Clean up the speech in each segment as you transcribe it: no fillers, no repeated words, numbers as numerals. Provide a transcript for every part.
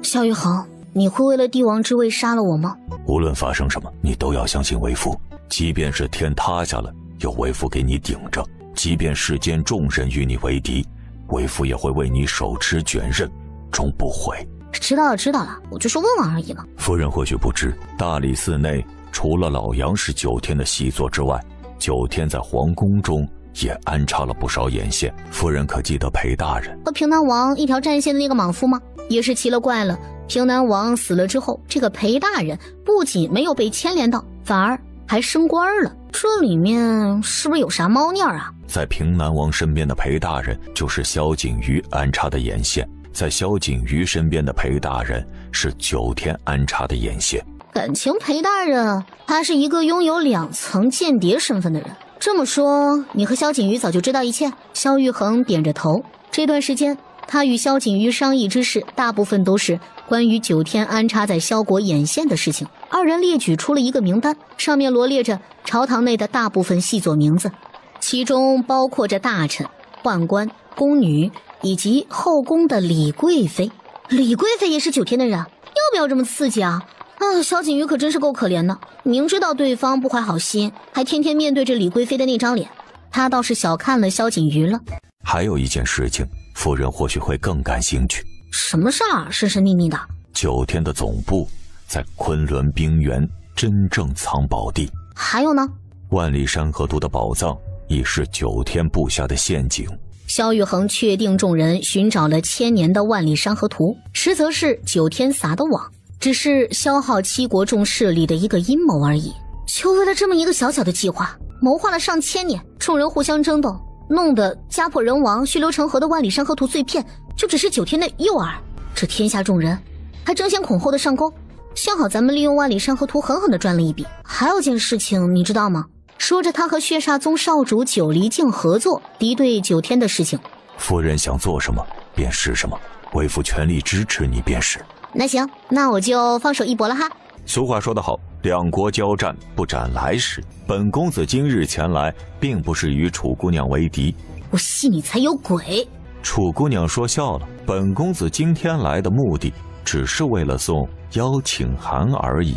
萧玉衡，你会为了帝王之位杀了我吗？无论发生什么，你都要相信为父。即便是天塌下了，有为父给你顶着；即便世间众人与你为敌，为父也会为你手持卷刃，终不悔。知道了，知道了，我就说问问而已嘛。夫人或许不知，大理寺内除了老杨是9天的习作之外，9天在皇宫中也安插了不少眼线。夫人可记得裴大人和平南王一条战线的那个莽夫吗？也是奇了怪了，平南王死了之后，这个裴大人不仅没有被牵连到，反而还升官了。这里面是不是有啥猫腻啊？在平南王身边的裴大人就是萧景瑜安插的眼线，在萧景瑜身边的裴大人是9天安插的眼线。感情裴大人他是一个拥有2层间谍身份的人。这么说，你和萧景瑜早就知道一切？萧玉衡点着头。这段时间他与萧景瑜商议之事，大部分都是关于9天安插在萧国眼线的事情。二人列举出了一个名单，上面罗列着朝堂内的大部分细作名字，其中包括着大臣、宦官、宫女以及后宫的李贵妃。李贵妃也是9天的人，要不要这么刺激啊？萧景瑜可真是够可怜的，明知道对方不怀好心，还天天面对着李贵妃的那张脸。他倒是小看了萧景瑜了。还有一件事情，夫人或许会更感兴趣。什么事儿？神神秘秘的。 9天的总部在昆仑冰原真正藏宝地。还有呢？万里山河图的宝藏已是9天布下的陷阱。萧玉衡确定众人寻找了1000年的万里山河图，实则是9天撒的网，只是消耗7国众势力的一个阴谋而已。就为了这么一个小小的计划，谋划了上千年，众人互相争斗，弄得家破人亡、血流成河的万里山河图碎片，就只是9天的诱饵。这天下众人还争先恐后的上钩，幸好咱们利用万里山河图狠狠地赚了一笔。还有件事情你知道吗？说着他和血煞宗少主九离境合作敌对9天的事情。夫人想做什么便是什么，为父全力支持你便是。那行，那我就放手一搏了哈。俗话说得好，两国交战不斩来使。本公子今日前来并不是与楚姑娘为敌，我信你才有鬼。楚姑娘说笑了，本公子今天来的目的只是为了送邀请函而已。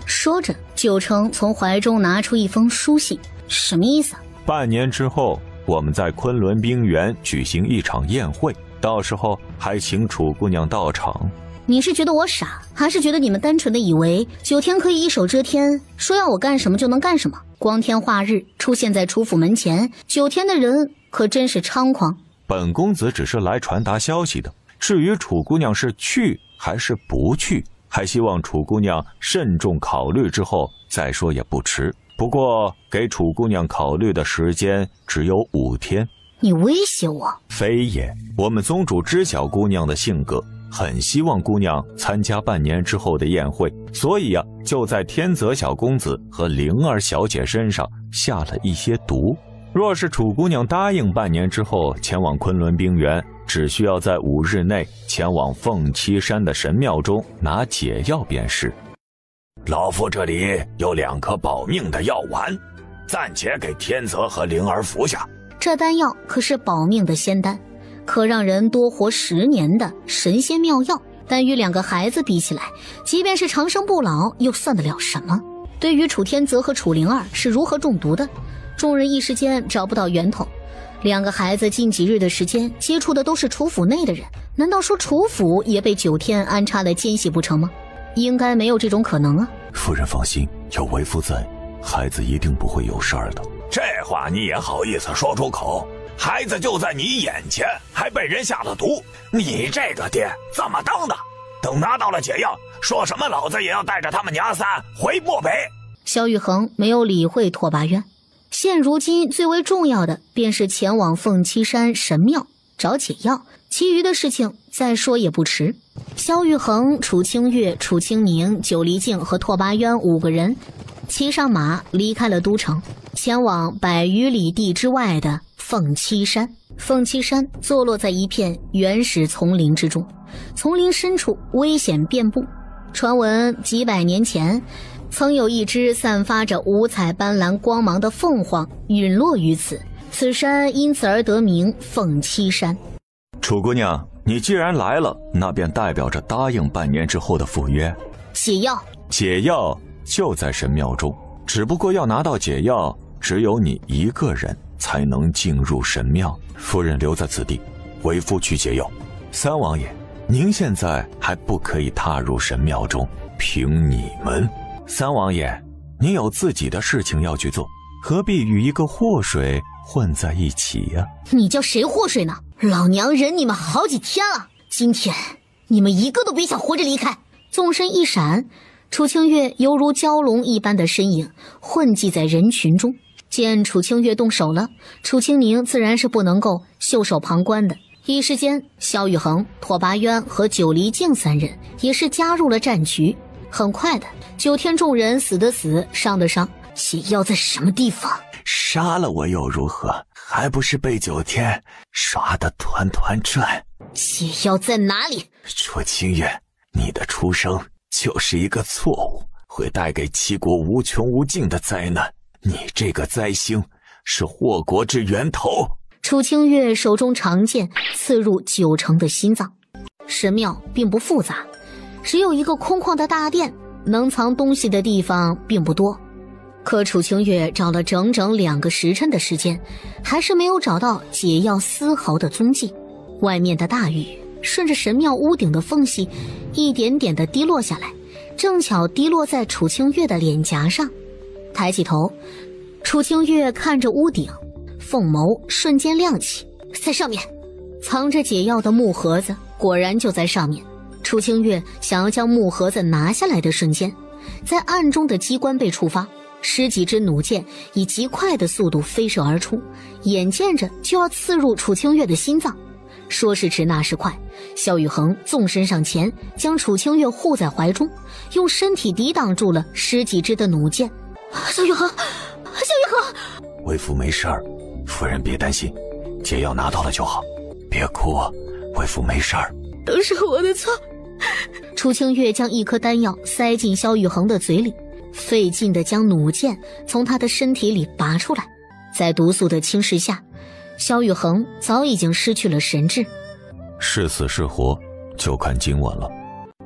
说着，九成从怀中拿出一封书信。什么意思？半年之后，我们在昆仑冰原举行一场宴会，到时候还请楚姑娘到场。你是觉得我傻，还是觉得你们单纯的以为9天可以一手遮天，说要我干什么就能干什么？光天化日出现在楚府门前，9天的人可真是猖狂。本公子只是来传达消息的，至于楚姑娘是去还是不去，还希望楚姑娘慎重考虑之后再说也不迟。不过给楚姑娘考虑的时间只有5天。你威胁我？非也，我们宗主知晓姑娘的性格，很希望姑娘参加半年之后的宴会，所以就在天泽小公子和灵儿小姐身上下了一些毒。若是楚姑娘答应半年之后前往昆仑冰原，只需要在5日内前往凤栖山的神庙中拿解药便是。老夫这里有2颗保命的药丸，暂且给天泽和灵儿服下。这丹药可是保命的仙丹，可让人多活10年的神仙妙药，但与2个孩子比起来，即便是长生不老又算得了什么？对于楚天泽和楚灵儿是如何中毒的，众人一时间找不到源头。2个孩子近几日的时间接触的都是楚府内的人，难道说楚府也被9天安插了奸细不成吗？应该没有这种可能啊。夫人放心，有为夫在，孩子一定不会有事儿的。这话你也好意思说出口？孩子就在你眼前，还被人下了毒，你这个爹怎么当的？等拿到了解药，说什么老子也要带着他们娘仨回漠北。萧玉衡没有理会拓跋渊，现如今最为重要的便是前往凤栖山神庙找解药，其余的事情再说也不迟。萧玉衡、楚清月、楚清宁、九离境和拓跋渊5个人骑上马离开了都城，前往100余里地之外的凤栖山。凤栖山坐落在一片原始丛林之中，丛林深处危险遍布。传闻几百年前，曾有一只散发着五彩斑斓光芒的凤凰陨落于此，此山因此而得名凤栖山。楚姑娘，你既然来了，那便代表着答应半年之后的赴约。解药，解药就在神庙中，只不过要拿到解药，只有你一个人才能进入神庙。夫人留在此地，为夫去解药。三王爷，您现在还不可以踏入神庙中，凭你们。三王爷，您有自己的事情要去做，何必与一个祸水混在一起呀？你叫谁祸水呢？老娘忍你们好几天了，今天你们一个都别想活着离开。纵身一闪，楚清月犹如蛟龙一般的身影混迹在人群中。见楚清月动手了，楚清宁自然是不能够袖手旁观的。一时间，萧雨恒、拓跋渊和九离镜三人也是加入了战局。很快的，九天众人死的死，伤的伤，解药在什么地方？杀了我又如何？还不是被九天耍得团团转。解药在哪里？楚清月，你的出生就是一个错误，会带给七国无穷无尽的灾难。你这个灾星是祸国之源头。楚清月手中长剑刺入九成的心脏。神庙并不复杂，只有一个空旷的大殿，能藏东西的地方并不多。可楚清月找了整整2个时辰的时间，还是没有找到解药丝毫的踪迹。外面的大雨顺着神庙屋顶的缝隙一点点地滴落下来，正巧滴落在楚清月的脸颊上。抬起头，楚清月看着屋顶，凤眸瞬间亮起，在上面藏着解药的木盒子果然就在上面。楚清月想要将木盒子拿下来的瞬间，在暗中的机关被触发，10几支弩箭以极快的速度飞射而出，眼见着就要刺入楚清月的心脏。说时迟那时快，萧雨恒纵身上前，将楚清月护在怀中，用身体抵挡住了10几支的弩箭。萧雨恒，萧雨恒，为夫没事儿，夫人别担心，解药拿到了就好，别哭，为夫没事儿。都是我的错。楚清月将一颗丹药塞进萧雨恒的嘴里，费劲地将弩箭从他的身体里拔出来。在毒素的侵蚀下，萧雨恒早已经失去了神智。是死是活，就看今晚了。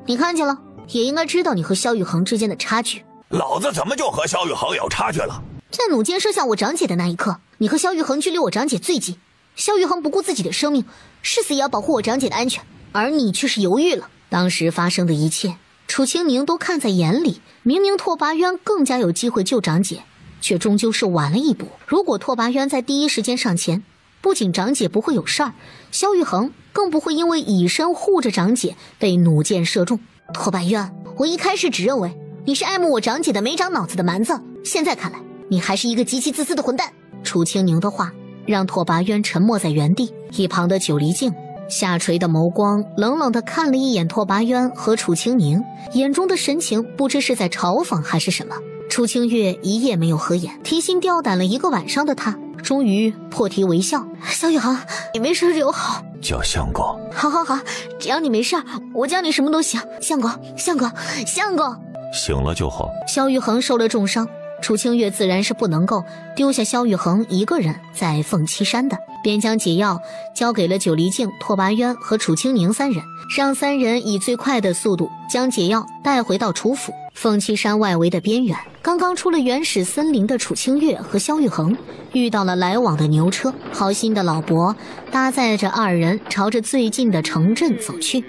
你看见了，也应该知道你和萧雨恒之间的差距。老子怎么就和萧雨恒有差距了？在弩箭射向我长姐的那一刻，你和萧雨恒距离我长姐最近。萧雨恒不顾自己的生命，誓死也要保护我长姐的安全，而你却是犹豫了。当时发生的一切，楚清宁都看在眼里。明明拓跋渊更加有机会救长姐，却终究是晚了一步。如果拓跋渊在第一时间上前，不仅长姐不会有事儿，萧雨恒更不会因为以身护着长姐被弩箭射中。拓跋渊，我一开始只认为你是爱慕我长姐的没长脑子的蛮子，现在看来，你还是一个极其自私的混蛋。楚清宁的话让拓跋渊沉默在原地。一旁的九离镜下垂的眸光冷冷地看了一眼拓跋渊和楚清宁，眼中的神情不知是在嘲讽还是什么。楚清月一夜没有合眼，提心吊胆了1个晚上的他终于破涕为笑。萧雨恒，你没事就好。叫相公。好好好，只要你没事，我叫你什么都行。相公，相公，相公。醒了就好。萧雨恒受了重伤，楚清月自然是不能够丢下萧雨恒一个人在凤栖山的，便将解药交给了九离镜、拓跋渊和楚清宁3人，让3人以最快的速度将解药带回到楚府。凤栖山外围的边缘，刚刚出了原始森林的楚清月和萧雨恒遇到了来往的牛车，好心的老伯搭载着2人朝着最近的城镇走去。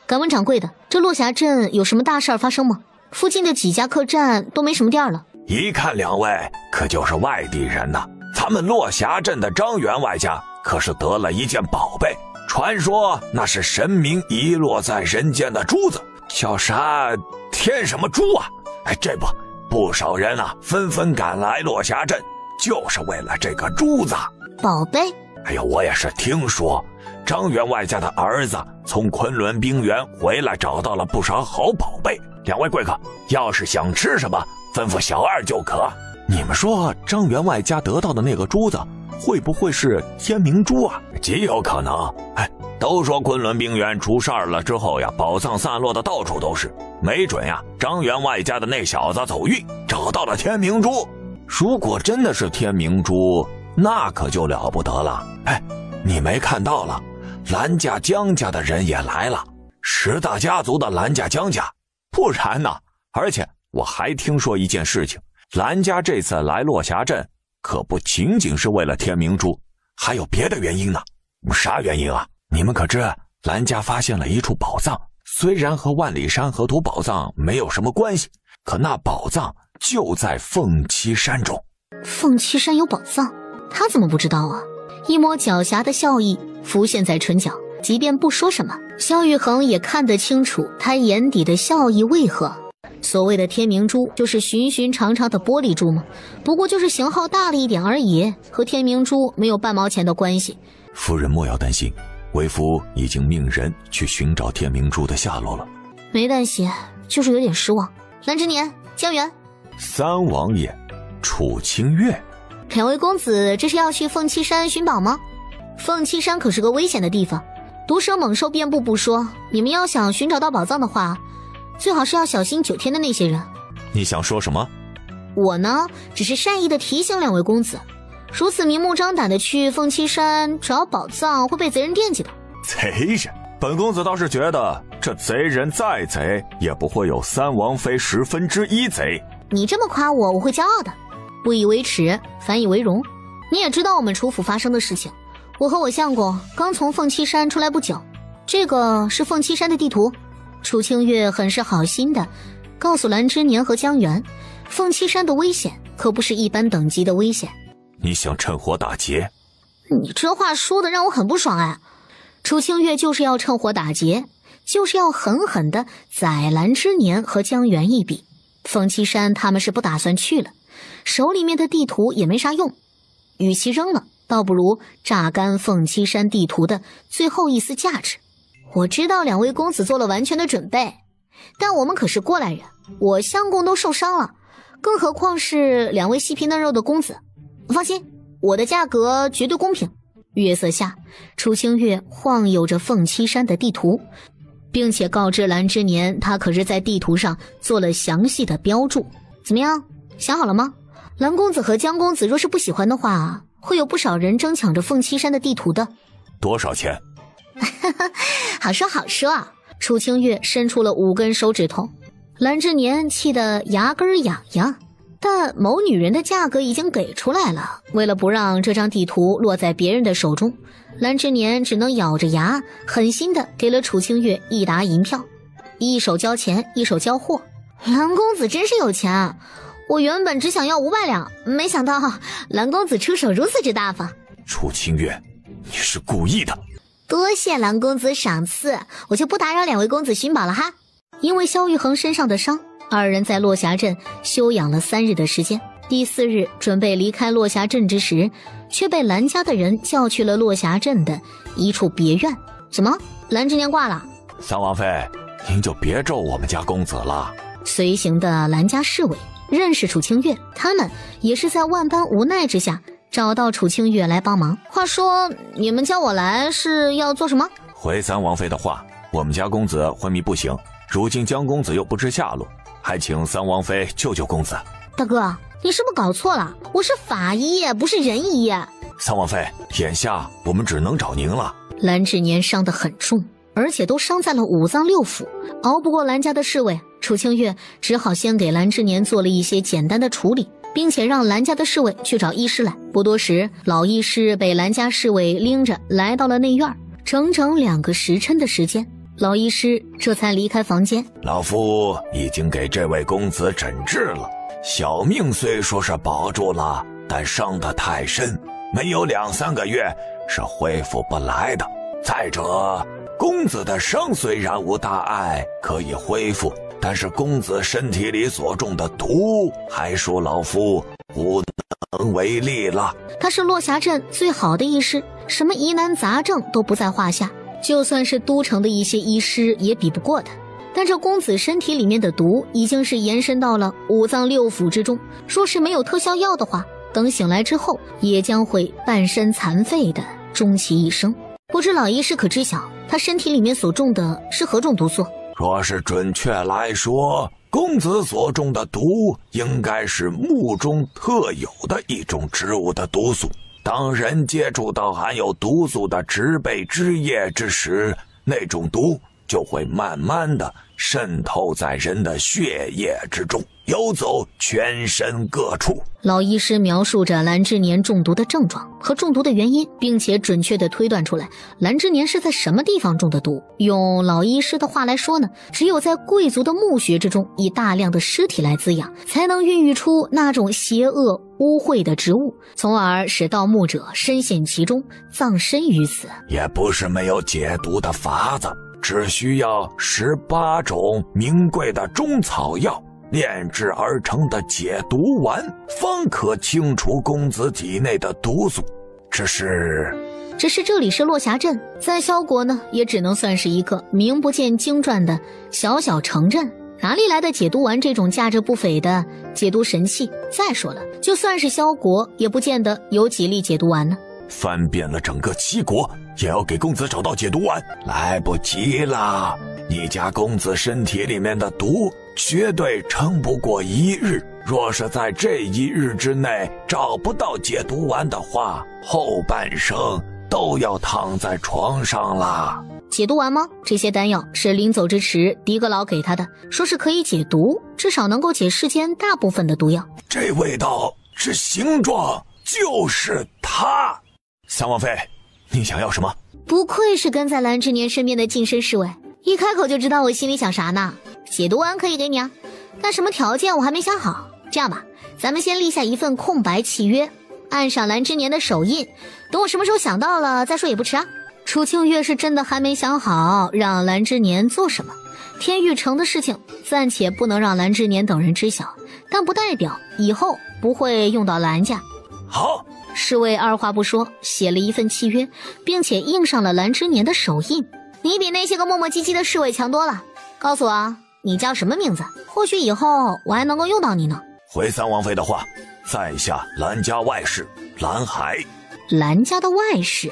敢问掌柜的，这落霞镇有什么大事儿发生吗？附近的几家客栈都没什么店了。一看2位可就是外地人呐，咱们落霞镇的张员外家可是得了一件宝贝，传说那是神明遗落在人间的珠子，叫啥天什么珠啊？哎，这不少人啊纷纷赶来落霞镇，就是为了这个珠子。宝贝？哎呀，我也是听说张员外家的儿子从昆仑冰原回来，找到了不少好宝贝。2位贵客要是想吃什么，吩咐小二就可。你们说张员外家得到的那个珠子会不会是天明珠啊？极有可能。哎，都说昆仑冰原出事儿了之后呀，宝藏散落的到处都是，没准呀张员外家的那小子走运找到了天明珠。如果真的是天明珠，那可就了不得了。哎，你没看到了，蓝家江家的人也来了，10大家族的蓝家江家。不然呢？而且我还听说一件事情，蓝家这次来落霞镇可不仅仅是为了天明珠，还有别的原因呢。啥原因啊？你们可知蓝家发现了一处宝藏，虽然和万里山河图宝藏没有什么关系，可那宝藏就在凤栖山中。凤栖山有宝藏，他怎么不知道啊？一抹狡黠的笑意浮现在唇角，即便不说什么，萧玉衡也看得清楚他眼底的笑意为何。所谓的天明珠就是寻寻常常的玻璃珠吗？不过就是型号大了一点而已，和天明珠没有半毛钱的关系。夫人莫要担心，为夫已经命人去寻找天明珠的下落了。没担心，就是有点失望。蓝之年、江源，三王爷，楚清月，两位公子这是要去凤栖山寻宝吗？凤栖山可是个危险的地方，毒蛇猛兽遍布不说，你们要想寻找到宝藏的话，最好是要小心9天的那些人。你想说什么？我呢，只是善意的提醒两位公子，如此明目张胆的去凤栖山找宝藏会被贼人惦记的。贼人？本公子倒是觉得这贼人再贼也不会有三王妃1/10贼。你这么夸我，我会骄傲的。不以为耻，反以为荣。你也知道我们楚府发生的事情，我和我相公刚从凤栖山出来不久。这个是凤栖山的地图。楚清月很是好心的告诉蓝之年和江源，凤栖山的危险可不是一般等级的危险。你想趁火打劫？你这话说的让我很不爽哎！楚清月就是要趁火打劫，就是要狠狠的宰蓝之年和江源一笔。凤栖山他们是不打算去了，手里面的地图也没啥用，与其扔了，倒不如榨干凤栖山地图的最后一丝价值。我知道两位公子做了完全的准备，但我们可是过来人，我相公都受伤了，更何况是两位细皮嫩肉的公子。放心，我的价格绝对公平。月色下，楚清月晃悠着凤栖山的地图，并且告知蓝之年，他可是在地图上做了详细的标注。怎么样，想好了吗？蓝公子和江公子若是不喜欢的话，会有不少人争抢着凤栖山的地图的。多少钱？好说好说。楚清月伸出了5根手指头，蓝之年气得牙根痒痒，但某女人的价格已经给出来了，为了不让这张地图落在别人的手中，蓝之年只能咬着牙狠心的给了楚清月1沓银票，一手交钱一手交货。蓝公子真是有钱啊，我原本只想要500两，没想到蓝公子出手如此之大方。楚清月，你是故意的。多谢蓝公子赏赐，我就不打扰两位公子寻宝了哈。因为萧玉衡身上的伤，二人在落霞镇休养了3日的时间。第4日准备离开落霞镇之时，却被蓝家的人叫去了落霞镇的一处别院。什么？蓝之年挂了？三王妃，您就别咒我们家公子了。随行的蓝家侍卫认识楚清月，他们也是在万般无奈之下找到楚清月来帮忙。话说你们叫我来是要做什么？回三王妃的话，我们家公子昏迷不醒，如今江公子又不知下落，还请三王妃救救公子。大哥，你是不是搞错了？我是法医，不是人医。三王妃，眼下我们只能找您了。蓝之年伤得很重，而且都伤在了5脏6腑，熬不过蓝家的侍卫，楚清月只好先给蓝之年做了一些简单的处理，并且让蓝家的侍卫去找医师来。不多时，老医师被蓝家侍卫拎着来到了内院，整整2个时辰的时间，老医师这才离开房间。老夫已经给这位公子诊治了，小命虽说是保住了，但伤得太深，没有2、3个月是恢复不来的。再者，公子的伤虽然无大碍，可以恢复，但是公子身体里所中的毒，还属老夫无能为力了。他是落霞镇最好的医师，什么疑难杂症都不在话下，就算是都城的一些医师也比不过他。但这公子身体里面的毒已经是延伸到了5脏6腑之中，若是没有特效药的话，等醒来之后也将会半身残废的终其一生。不知老医师可知晓他身体里面所中的是何种毒素？若是准确来说，公子所中的毒应该是木中特有的一种植物的毒素，当人接触到含有毒素的植被汁液之时，那种毒就会慢慢的渗透在人的血液之中，游走全身各处。老医师描述着蓝之年中毒的症状和中毒的原因，并且准确地推断出来蓝之年是在什么地方中的毒。用老医师的话来说呢，只有在贵族的墓穴之中以大量的尸体来滋养，才能孕育出那种邪恶污秽的植物，从而使盗墓者深陷其中，葬身于此。也不是没有解毒的法子，只需要18种名贵的中草药炼制而成的解毒丸，方可清除公子体内的毒素。只是这里是落霞镇，在萧国呢，也只能算是一个名不见经传的小小城镇，哪里来的解毒丸这种价值不菲的解毒神器？再说了，就算是萧国，也不见得有几粒解毒丸呢。翻遍了整个齐国，也要给公子找到解毒丸，来不及了。你家公子身体里面的毒绝对撑不过1日，若是在这1日之内找不到解毒丸的话，后半生都要躺在床上啦。解毒丸吗？这些丹药是临走之时狄阁老给他的，说是可以解毒，至少能够解世间大部分的毒药。这味道，这形状，就是它。三王妃，你想要什么？不愧是跟在蓝之年身边的近身侍卫，一开口就知道我心里想啥呢。解毒丸可以给你啊，但什么条件我还没想好。这样吧，咱们先立下一份空白契约，按上蓝之年的手印，等我什么时候想到了再说也不迟啊。楚清月是真的还没想好让蓝之年做什么，天玉城的事情暂且不能让蓝之年等人知晓，但不代表以后不会用到蓝家。好。侍卫二话不说写了一份契约，并且印上了蓝之年的手印。你比那些个磨磨唧唧的侍卫强多了。告诉我你叫什么名字，或许以后我还能够用到你呢。回三王妃的话，在下蓝家外室蓝海。蓝家的外室，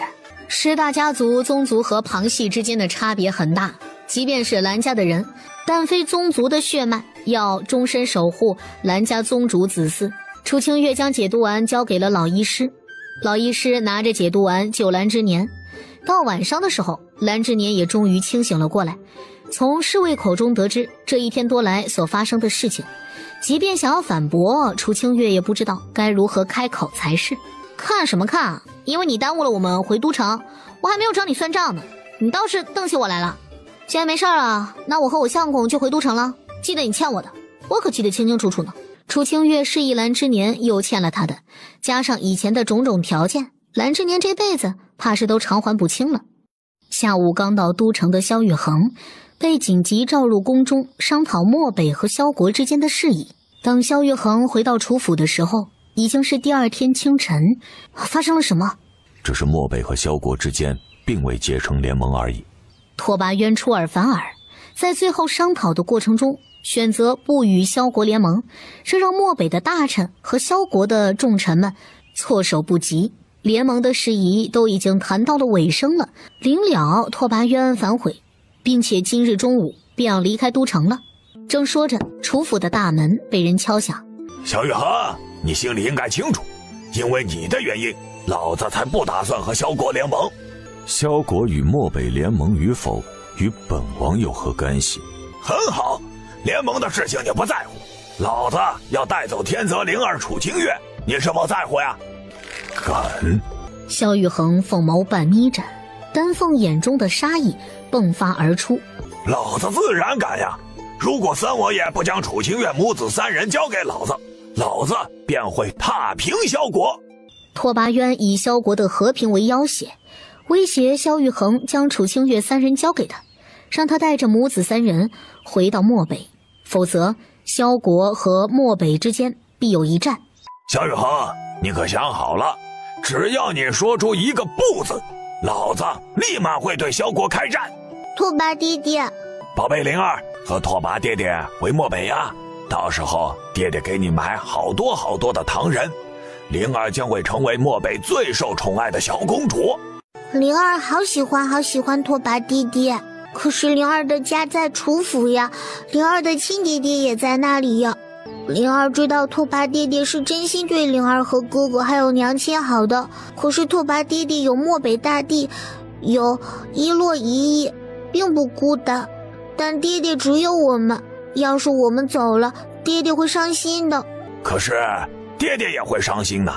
师大家族宗族和旁系之间的差别很大，即便是蓝家的人，但非宗族的血脉，要终身守护蓝家宗主子嗣。楚清月将解毒丸交给了老医师，老医师拿着解毒丸救蓝之年。到晚上的时候，蓝之年也终于清醒了过来，从侍卫口中得知这1天多来所发生的事情，即便想要反驳，楚清月也不知道该如何开口才是。看什么看啊？因为你耽误了我们回都城，我还没有找你算账呢，你倒是瞪起我来了。既然没事了，那我和我相公就回都城了，记得你欠我的，我可记得清清楚楚呢。楚清月示意蓝之年又欠了他的，加上以前的种种条件，蓝之年这辈子怕是都偿还不清了。下午刚到都城的萧玉衡被紧急召入宫中，商讨漠北和萧国之间的事宜。当萧玉衡回到楚府的时候，已经是第2天清晨。发生了什么？只是漠北和萧国之间并未结成联盟而已。拓跋渊出尔反尔，在最后商讨的过程中选择不与萧国联盟，这让漠北的大臣和萧国的重臣们措手不及。联盟的事宜都已经谈到了尾声了，临了拓跋渊反悔，并且今日中午便要离开都城了。正说着，楚府的大门被人敲响。萧玉衡，你心里应该清楚，因为你的原因，老子才不打算和萧国联盟。萧国与漠北联盟与否，与本王有何干系？很好，联盟的事情你不在乎，老子要带走天泽灵儿楚清月，你是否在乎呀？敢！萧玉衡凤眸半眯着，丹凤眼中的杀意迸发而出。老子自然敢呀！如果三王爷不将楚清月母子3人交给老子，老子便会踏平萧国。拓跋渊以萧国的和平为要挟，威胁萧玉衡将楚清月3人交给他，让他带着母子3人回到漠北，否则萧国和漠北之间必有一战。萧玉衡，你可想好了，只要你说出一个不字，老子立马会对萧国开战。拓跋爹爹，宝贝灵儿，和拓跋爹爹回漠北呀，到时候爹爹给你买好多好多的糖人，灵儿将会成为漠北最受宠爱的小公主。灵儿好喜欢拓跋爹爹，可是灵儿的家在楚府呀，灵儿的亲爹爹也在那里呀，灵儿知道拓跋爹爹是真心对灵儿和哥哥还有娘亲好的，可是拓跋爹爹有漠北大帝，有伊洛姨姨，并不孤单。但爹爹只有我们，要是我们走了，爹爹会伤心的。可是爹爹也会伤心的，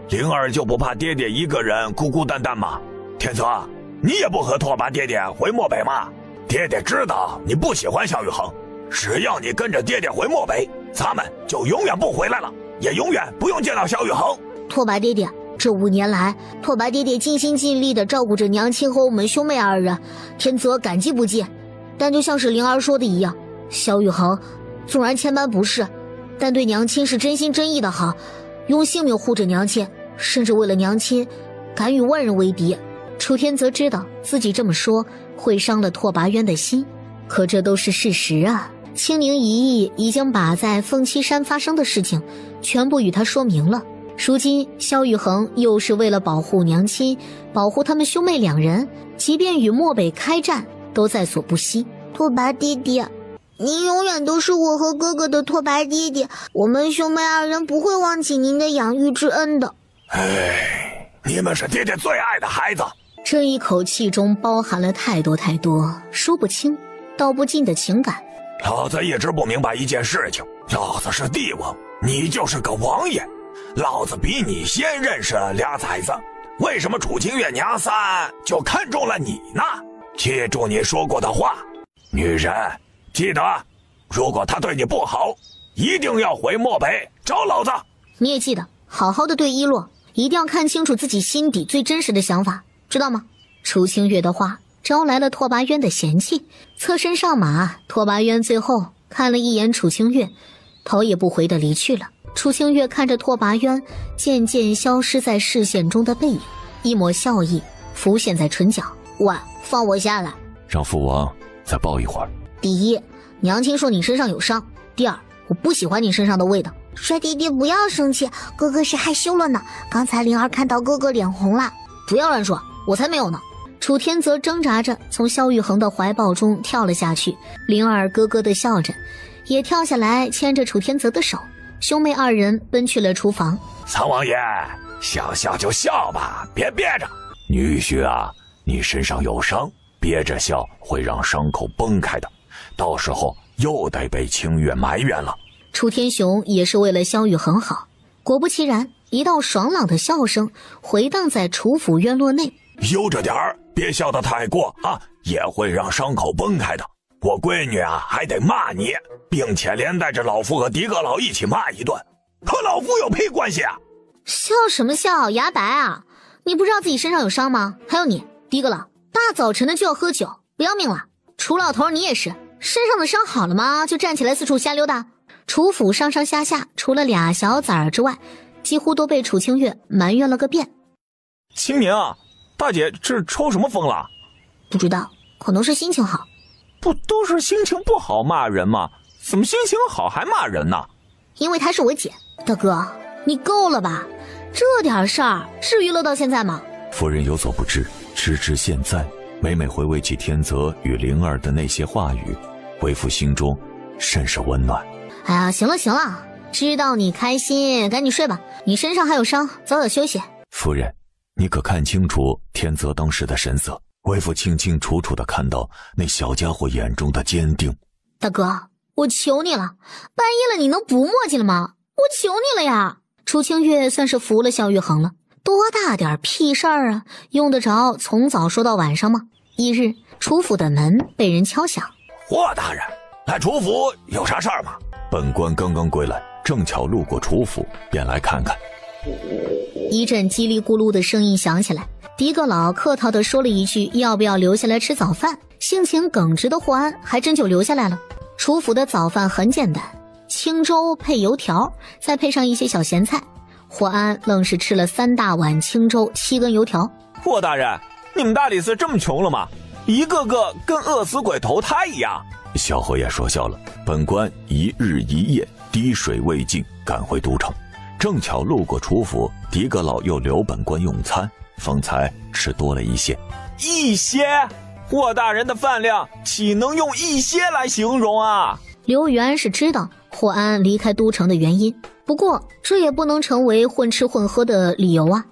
灵儿就不怕爹爹一个人孤孤单单吗？天泽，你也不和拓跋爹爹回漠北吗？爹爹知道你不喜欢萧玉衡，只要你跟着爹爹回漠北，咱们就永远不回来了，也永远不用见到萧玉衡。拓跋爹爹，这5年来，拓跋爹爹尽心尽力地照顾着娘亲和我们兄妹2人，天泽感激不尽。但就像是灵儿说的一样，萧玉衡纵然千般不是，但对娘亲是真心真意的好，用性命护着娘亲，甚至为了娘亲敢与万人为敌。楚天泽知道自己这么说会伤了拓跋渊的心，可这都是事实啊。青宁一役已经把在凤栖山发生的事情全部与他说明了，如今萧玉衡又是为了保护娘亲，保护他们兄妹2人，即便与漠北开战都在所不惜。拓跋爹爹，您永远都是我和哥哥的拓跋爹爹，我们兄妹2人不会忘记您的养育之恩的。哎，你们是爹爹最爱的孩子。这一口气中包含了太多说不清道不尽的情感。老子一直不明白一件事情，老子是帝王，你就是个王爷，老子比你先认识俩崽子，为什么楚清月娘三就看中了你呢？记住你说过的话，女人，记得，如果她对你不好，一定要回漠北找老子。你也记得，好好的对一洛，一定要看清楚自己心底最真实的想法，知道吗？楚清月的话招来了拓跋渊的嫌弃，侧身上马，拓跋渊最后看了一眼楚清月，头也不回地离去了。楚清月看着拓跋渊渐渐消失在视线中的背影，一抹笑意浮现在唇角。喂，放我下来，让父王再抱一会儿。第一，娘亲说你身上有伤；第二，我不喜欢你身上的味道。帅弟弟不要生气，哥哥是害羞了呢，刚才灵儿看到哥哥脸红了。不要乱说，我才没有呢。楚天泽挣扎着从萧玉衡的怀抱中跳了下去，灵儿咯咯地笑着，也跳下来牵着楚天泽的手，兄妹2人奔去了厨房。三王爷，想笑就笑吧，别憋着。女婿啊，你身上有伤，憋着笑会让伤口崩开的，到时候又得被清月埋怨了。楚天雄也是为了萧玉衡好，果不其然，一道爽朗的笑声回荡在楚府院落内。悠着点儿，别笑得太过啊，也会让伤口崩开的。我闺女啊，还得骂你，并且连带着老夫和狄阁老一起骂一顿，和老夫有屁关系啊！笑什么笑，牙白啊！你不知道自己身上有伤吗？还有你，狄阁老，大早晨的就要喝酒，不要命了？楚老头你也是，身上的伤好了吗？就站起来四处瞎溜达。楚府上上下下，除了俩小崽儿之外，几乎都被楚清月埋怨了个遍。清明，大姐这抽什么风了？不知道，可能是心情好。不都是心情不好骂人吗？怎么心情好还骂人呢？因为她是我姐。大哥，你够了吧？这点事儿至于乐到现在吗？夫人有所不知，直至现在，每每回味起天泽与灵儿的那些话语，为夫心中甚是温暖。哎呀，行了行了，知道你开心，赶紧睡吧。你身上还有伤，早点休息。夫人，你可看清楚天泽当时的神色？为夫清清楚楚地看到那小家伙眼中的坚定。大哥，我求你了，半夜了你能不磨叽了吗？我求你了呀！楚清月算是服了萧玉衡了，多大点屁事儿啊，用得着从早说到晚上吗？一日，楚府的门被人敲响。霍大人，来楚府有啥事儿吗？本官刚刚归来，正巧路过楚府，便来看看。一阵叽里咕噜的声音响起来，狄阁老客套地说了一句要不要留下来吃早饭，性情耿直的霍安还真就留下来了。楚府的早饭很简单，清粥配油条，再配上一些小咸菜。霍安愣是吃了3大碗清粥7根油条。霍大人，你们大理寺这么穷了吗？一个个跟饿死鬼投胎一样。小侯爷说笑了，本官1日1夜滴水未进赶回都城，正巧路过楚府，狄阁老又留本官用餐，方才吃多了一些。一些？霍大人的饭量岂能用一些来形容啊？刘元是知道霍安离开都城的原因。不过这也不能成为混吃混喝的理由啊！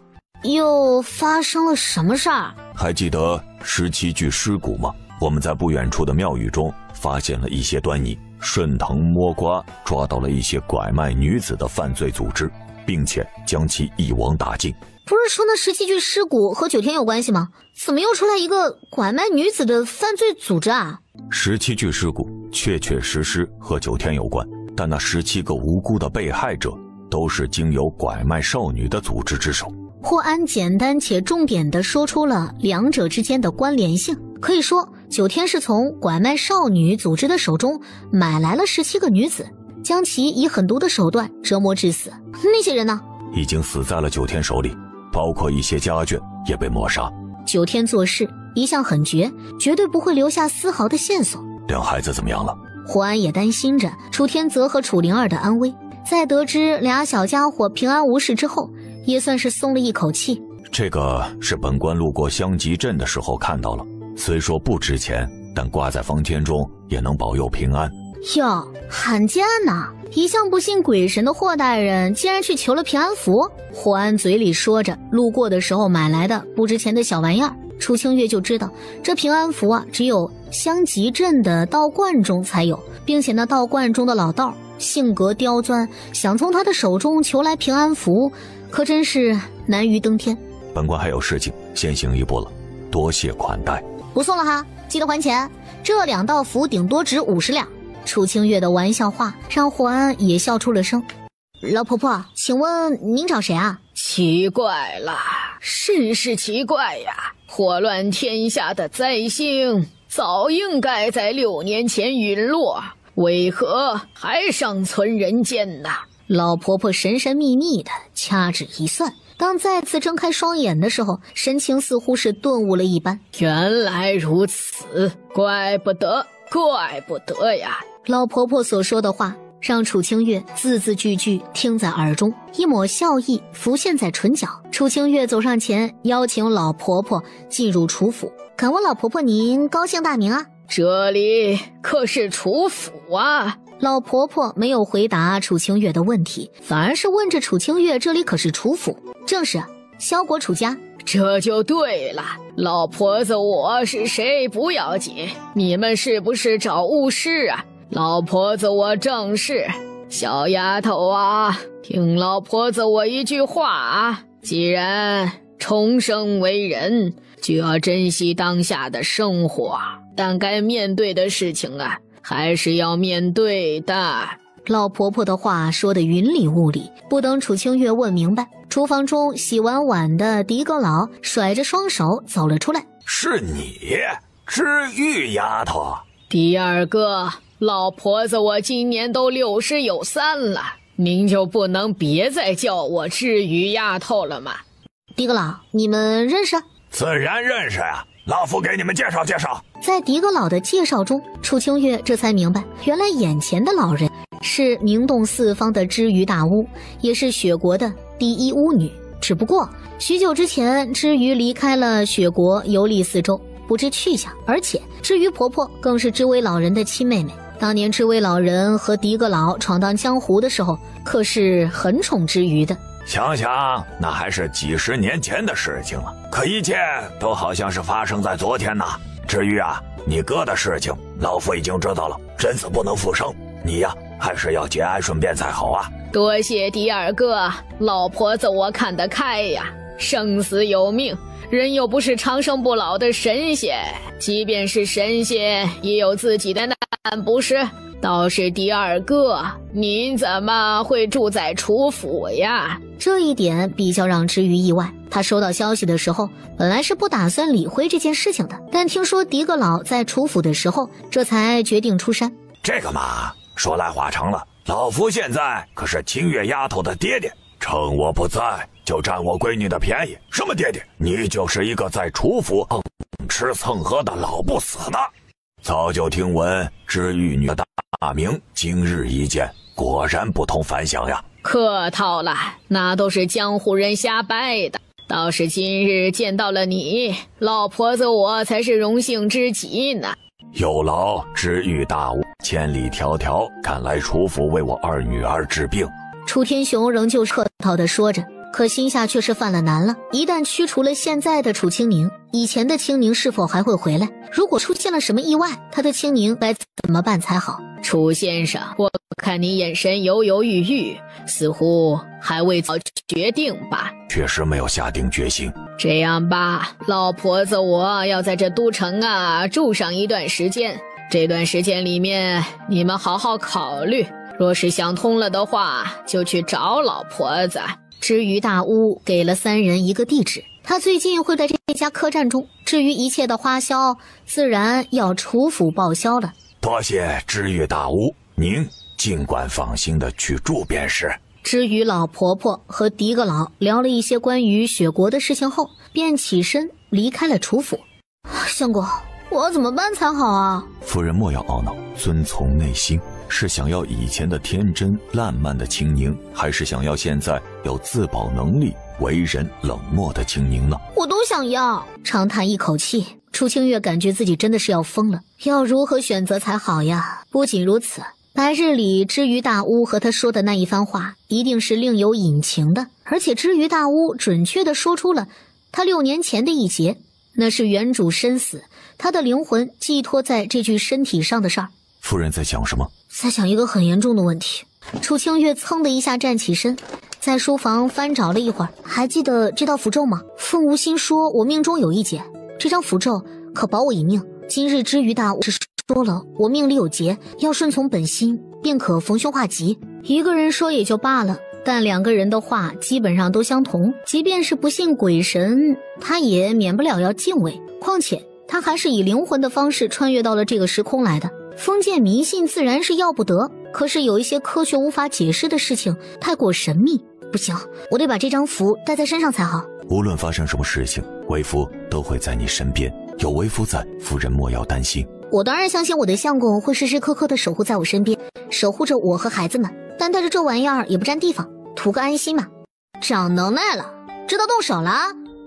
又发生了什么事儿？还记得17具尸骨吗？我们在不远处的庙宇中发现了一些端倪，顺藤摸瓜抓到了一些拐卖女子的犯罪组织，并且将其一网打尽。不是说那17具尸骨和9天有关系吗？怎么又出来一个拐卖女子的犯罪组织啊？17具尸骨确确实实和9天有关，但那17个无辜的被害者都是经由拐卖少女的组织之手。霍安简单且重点地说出了两者之间的关联性。可以说9天是从拐卖少女组织的手中买来了17个女子，将其以狠毒的手段折磨致死。那些人呢？已经死在了9天手里，包括一些家眷也被抹杀。9天做事一向很绝，绝对不会留下丝毫的线索。两孩子怎么样了？霍安也担心着楚天泽和楚灵儿的安危，在得知俩小家伙平安无事之后，也算是松了一口气。这个是本官路过香吉镇的时候看到了，虽说不值钱，但挂在房间中也能保佑平安。哟，罕见呐！一向不信鬼神的霍大人竟然去求了平安符。霍安嘴里说着路过的时候买来的不值钱的小玩意儿，楚清月就知道这平安符啊，只有香吉镇的道观中才有，并且那道观中的老道性格刁钻，想从他的手中求来平安符，可真是难于登天。本官还有事情，先行一步了，多谢款待。不送了哈，记得还钱。这2道符顶多值50两。楚清月的玩笑话让霍安也笑出了声。老婆婆，请问您找谁啊？奇怪了，甚是奇怪呀！祸乱天下的灾星早应该在6年前陨落，为何还尚存人间呢？老婆婆神神秘秘的掐指一算，当再次睁开双眼的时候，神情似乎是顿悟了一般。原来如此，怪不得呀！老婆婆所说的话让楚清月字字句句听在耳中，一抹笑意浮现在唇角。楚清月走上前邀请老婆婆进入楚府。敢问老婆婆您高姓大名啊？这里可是楚府啊！老婆婆没有回答楚清月的问题，反而是问着楚清月这里可是楚府。正是萧国楚家。这就对了，老婆子我是谁不要紧，你们是不是找巫师啊？老婆子我正是。小丫头啊，听老婆子我一句话啊，既然重生为人，就要珍惜当下的生活，但该面对的事情啊，还是要面对的。老婆婆的话说得云里雾里，不等楚清月问明白，厨房中洗完碗的狄阁老甩着双手走了出来。是你，知玉丫头。第二个，老婆子我今年都60有3了，您就不能别再叫我知玉丫头了吗？狄阁老，你们认识？自然认识呀，老夫给你们介绍介绍。在狄阁老的介绍中，楚清月这才明白，原来眼前的老人是名动四方的知鱼大巫，也是雪国的第一巫女。只不过许久之前，知鱼离开了雪国，游历四周，不知去向。而且知鱼婆婆更是知微老人的亲妹妹。当年知微老人和狄阁老闯荡江湖的时候，可是很宠知鱼的。想想那还是几十年前的事情了，可一切都好像是发生在昨天呐。至于啊，你哥的事情，老夫已经知道了，人死不能复生，你呀还是要节哀顺变才好啊。多谢第二个，老婆子我看得开呀。生死有命，人又不是长生不老的神仙，即便是神仙也有自己的难，不是？倒是第二个，您怎么会住在楚府呀？这一点比较让知鱼意外。他收到消息的时候，本来是不打算理会这件事情的，但听说狄阁老在楚府的时候，这才决定出山。这个嘛，说来话长了，老夫现在可是清月丫头的爹爹，趁我不在就占我闺女的便宜。什么爹爹？你就是一个在楚府蹭吃蹭喝的老不死的。早就听闻知玉女的大名，今日一见，果然不同凡响呀。客套了，那都是江湖人瞎掰的。倒是今日见到了你，老婆子我才是荣幸之极呢。有劳知遇大巫千里迢迢赶来楚府为我二女儿治病。楚天雄仍旧客套地说着，可心下却是犯了难了。一旦驱除了现在的楚清宁，以前的清宁是否还会回来？如果出现了什么意外，他的清宁该怎么办才好？楚先生，我看你眼神犹犹豫豫，似乎还未早决定吧？确实没有下定决心。这样吧，老婆子我要在这都城住上一段时间，这段时间里面你们好好考虑，若是想通了的话，就去找老婆子。知鱼大巫给了三人一个地址，他最近会在这家客栈中，至于一切的花销，自然要楚府报销了。多谢知遇大巫，您尽管放心的去住便是。知鱼老婆婆和狄个老聊了一些关于雪国的事情后，便起身离开了楚府。相公，我怎么办才好啊？夫人莫要懊恼，遵从内心。是想要以前的天真烂漫的清宁，还是想要现在有自保能力、为人冷漠的清宁呢？我都想要。长叹一口气，楚清月感觉自己真的是要疯了，要如何选择才好呀？不仅如此，白日里知鱼大巫和他说的那一番话，一定是另有隐情的。而且知鱼大巫准确地说出了他6年前的一劫，那是原主身死，他的灵魂寄托在这具身体上的事儿。夫人在想什么？在想一个很严重的问题。楚清月噌的一下站起身，在书房翻找了一会儿。还记得这道符咒吗？凤无心说我命中有一劫，这张符咒可保我一命。今日知鱼大巫只说了我命里有劫，要顺从本心便可逢凶化吉。一个人说也就罢了，但两个人的话基本上都相同，即便是不信鬼神，他也免不了要敬畏。况且他还是以灵魂的方式穿越到了这个时空来的。封建迷信自然是要不得，可是有一些科学无法解释的事情太过神秘，不行，我得把这张符带在身上才好。无论发生什么事情，为夫都会在你身边，有为夫在，夫人莫要担心。我当然相信我的相公会时时刻刻的守护在我身边，守护着我和孩子们，但带着这玩意儿也不占地方，图个安心嘛。长能耐了，知道动手了？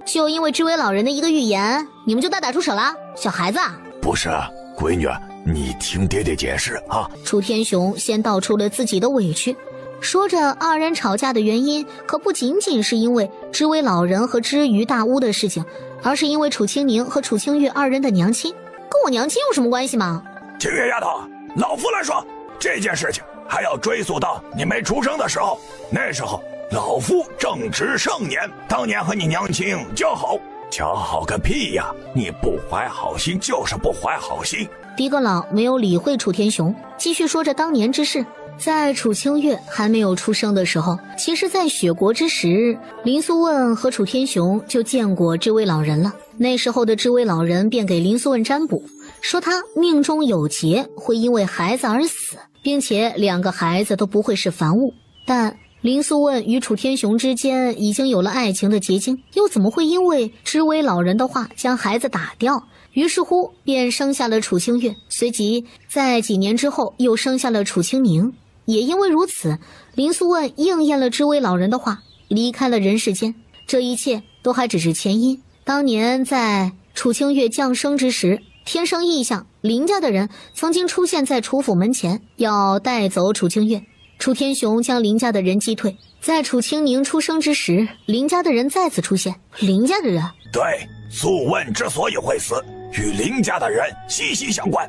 就因为知微老人的一个预言，你们就大打出手了？小孩子啊！不是，闺女，你听爹爹解释啊。楚天雄先道出了自己的委屈，说着二人吵架的原因可不仅仅是因为知微老人和知鱼大巫的事情，而是因为楚清宁和楚清月二人的娘亲。跟我娘亲有什么关系吗？清月丫头，老夫来说，这件事情还要追溯到你没出生的时候，那时候老夫正值盛年，当年和你娘亲交好。交好个屁呀！你不怀好心就是不怀好心。狄个老没有理会楚天雄，继续说着当年之事。在楚清月还没有出生的时候，其实在雪国之时，林素问和楚天雄就见过知微老人了。那时候的知微老人便给林素问占卜，说他命中有劫，会因为孩子而死，并且2个孩子都不会是凡物。但林素问与楚天雄之间已经有了爱情的结晶，又怎么会因为知微老人的话将孩子打掉？于是乎便生下了楚清月，随即在几年之后又生下了楚清宁。也因为如此，林素问应验了知微老人的话，离开了人世间。这一切都还只是前因。当年在楚清月降生之时，天生异象，林家的人曾经出现在楚府门前，要带走楚清月。楚天雄将林家的人击退，在楚清宁出生之时，林家的人再次出现。林家的人？对，素问之所以会死，与林家的人息息相关。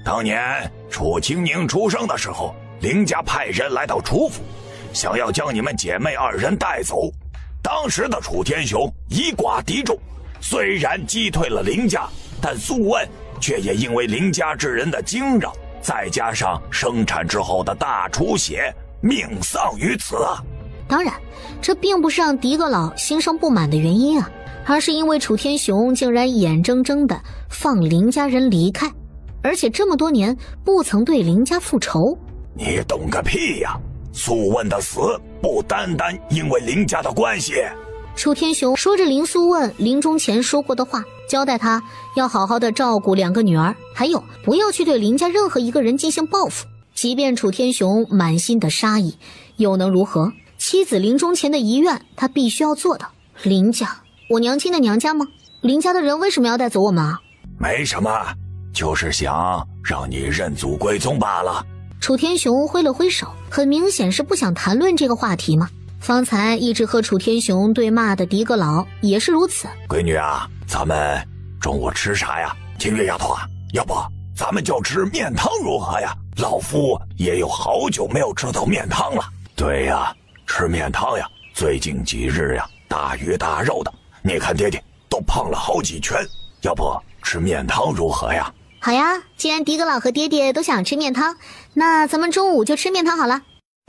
当年楚清宁出生的时候，林家派人来到楚府，想要将你们姐妹2人带走。当时的楚天雄以寡敌众，虽然击退了林家，但素问却也因为林家之人的惊扰，再加上生产之后的大出血，命丧于此啊！当然，这并不是让狄个老心生不满的原因啊，而是因为楚天雄竟然眼睁睁地放林家人离开，而且这么多年不曾对林家复仇。你懂个屁呀！素问的死不单单因为林家的关系。楚天雄说着林素问临终前说过的话，交代他要好好的照顾2个女儿，还有不要去对林家任何一个人进行报复。即便楚天雄满心的杀意，又能如何？妻子临终前的遗愿，他必须要做到。林家，我娘亲的娘家吗？林家的人为什么要带走我们啊？没什么，就是想让你认祖归宗罢了。楚天雄挥了挥手，很明显是不想谈论这个话题嘛。方才一直和楚天雄对骂的狄阁老也是如此。闺女啊，咱们中午吃啥呀？清月丫头啊，要不咱们就吃面汤如何呀？老夫也有好久没有吃到面汤了。对呀，吃面汤呀，最近几日呀，大鱼大肉的，你看爹爹都胖了好几圈，要不吃面汤如何呀？好呀，既然狄阁老和爹爹都想吃面汤，那咱们中午就吃面汤好了。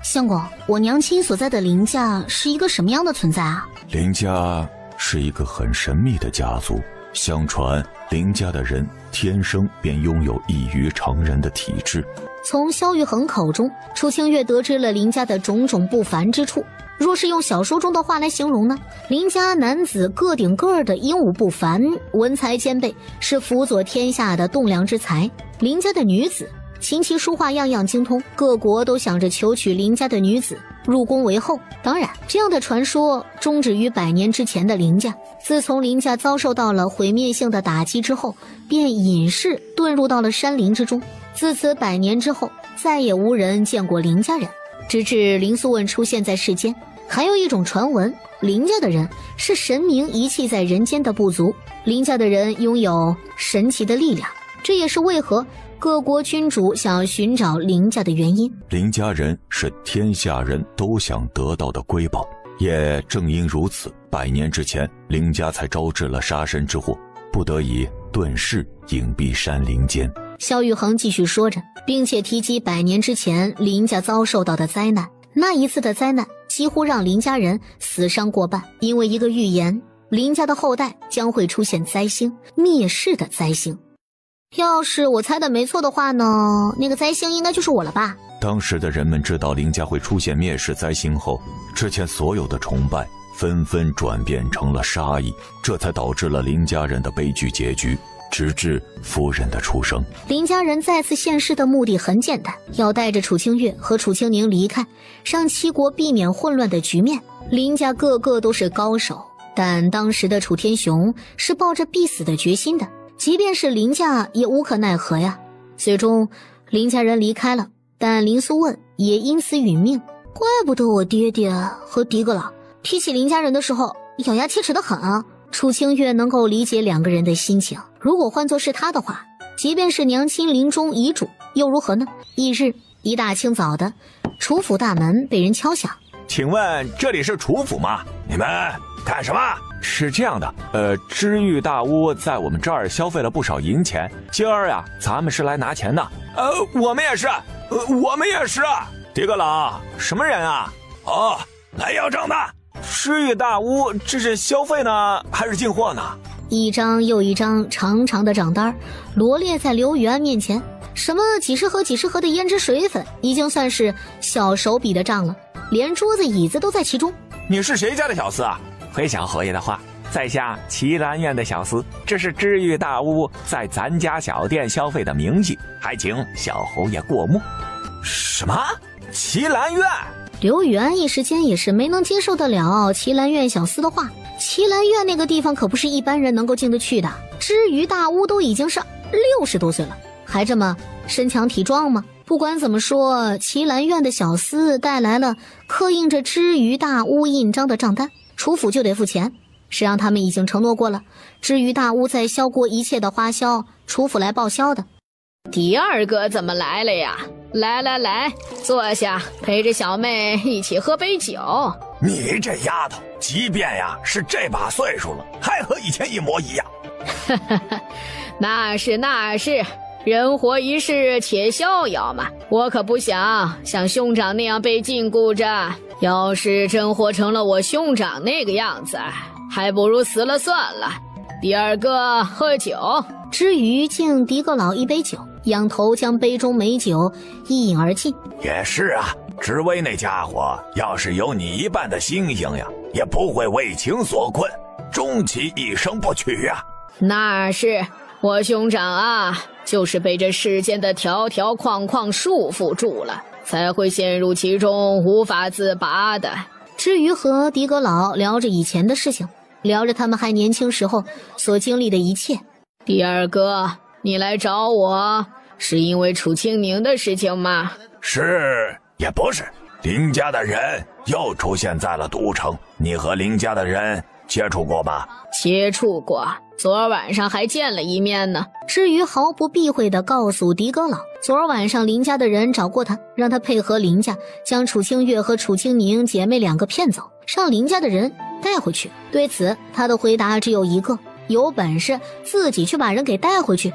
相公，我娘亲所在的林家是一个什么样的存在啊？林家是一个很神秘的家族，相传林家的人天生便拥有异于常人的体质。从萧玉衡口中，楚清月得知了林家的种种不凡之处。若是用小说中的话来形容呢，林家男子个顶个的英武不凡，文才兼备，是辅佐天下的栋梁之才。林家的女子琴棋书画样样精通，各国都想着求娶林家的女子入宫为后。当然，这样的传说终止于100年之前的林家。自从林家遭受到了毁灭性的打击之后，便隐士遁入到了山林之中。自此100年之后，再也无人见过林家人，直至林素问出现在世间。还有一种传闻，林家的人是神明遗弃在人间的部族，林家的人拥有神奇的力量，这也是为何各国君主想寻找林家的原因。林家人是天下人都想得到的瑰宝，也正因如此，100年之前林家才招致了杀身之祸，不得已遁世隐蔽山林间。萧玉衡继续说着，并且提及100年之前林家遭受到的灾难。那一次的灾难几乎让林家人死伤过半，因为一个预言，林家的后代将会出现灾星，灭世的灾星。要是我猜的没错的话呢，那个灾星应该就是我了吧？当时的人们知道林家会出现灭世灾星后，之前所有的崇拜纷纷转变成了杀意，这才导致了林家人的悲剧结局，直至夫人的出生。林家人再次现世的目的很简单，要带着楚清月和楚清宁离开，让七国避免混乱的局面。林家个个都是高手，但当时的楚天雄是抱着必死的决心的，即便是林家也无可奈何呀。最终林家人离开了，但林素问也因此殒命。怪不得我爹爹和狄阁老提起林家人的时候咬牙切齿得很啊。楚清月能够理解两个人的心情，如果换作是他的话，即便是娘亲临终遗嘱又如何呢？翌日一大清早的，楚府大门被人敲响。请问这里是楚府吗？你们干什么？是这样的，知遇大屋在我们这儿消费了不少银钱，今儿呀，咱们是来拿钱的。我们也是，我们也是。狄阁老，什么人啊？哦，来要账的。知遇大屋，这是消费呢，还是进货呢？一张又一张长长的账单罗列在刘玉安面前，什么几十盒几十盒的胭脂水粉，已经算是小手笔的账了，连桌子椅子都在其中。你是谁家的小厮啊？回小侯爷的话，在下齐兰院的小厮，这是知遇大屋在咱家小店消费的名气，还请小侯爷过目。什么？齐兰院？刘宇安一时间也是没能接受得了齐兰院小厮的话。齐兰院那个地方可不是一般人能够进得去的，知遇大屋都已经是60多岁了，还这么身强体壮吗？不管怎么说，齐兰院的小厮带来了刻印着知遇大屋印章的账单，楚府就得付钱。是让他们已经承诺过了，知遇大屋在销过一切的花销，楚府来报销的。第二个怎么来了呀？来，坐下，陪着小妹一起喝杯酒。你这丫头，即便呀是这把岁数了，还和以前一模一样。那是，人活一世且逍遥嘛。我可不想像兄长那样被禁锢着，要是真活成了我兄长那个样子，还不如死了算了。第二个喝酒。知遇敬狄阁老一杯酒，仰头将杯中美酒一饮而尽。也是啊，知微那家伙要是有你一半的星星呀，也不会为情所困，终其一生不娶呀。那是，我兄长啊，就是被这世间的条条框框束缚住了，才会陷入其中无法自拔的。知遇和狄阁老聊着以前的事情，聊着他们还年轻时候所经历的一切。第二个，你来找我是因为楚清宁的事情吗？是也不是，林家的人又出现在了都城，你和林家的人接触过吗？接触过，昨晚上还见了一面呢。至于毫不避讳地告诉狄阁老，昨晚上林家的人找过他，让他配合林家将楚清月和楚清宁姐妹两个骗走，让林家的人带回去。对此，他的回答只有一个：有本事自己去把人给带回去。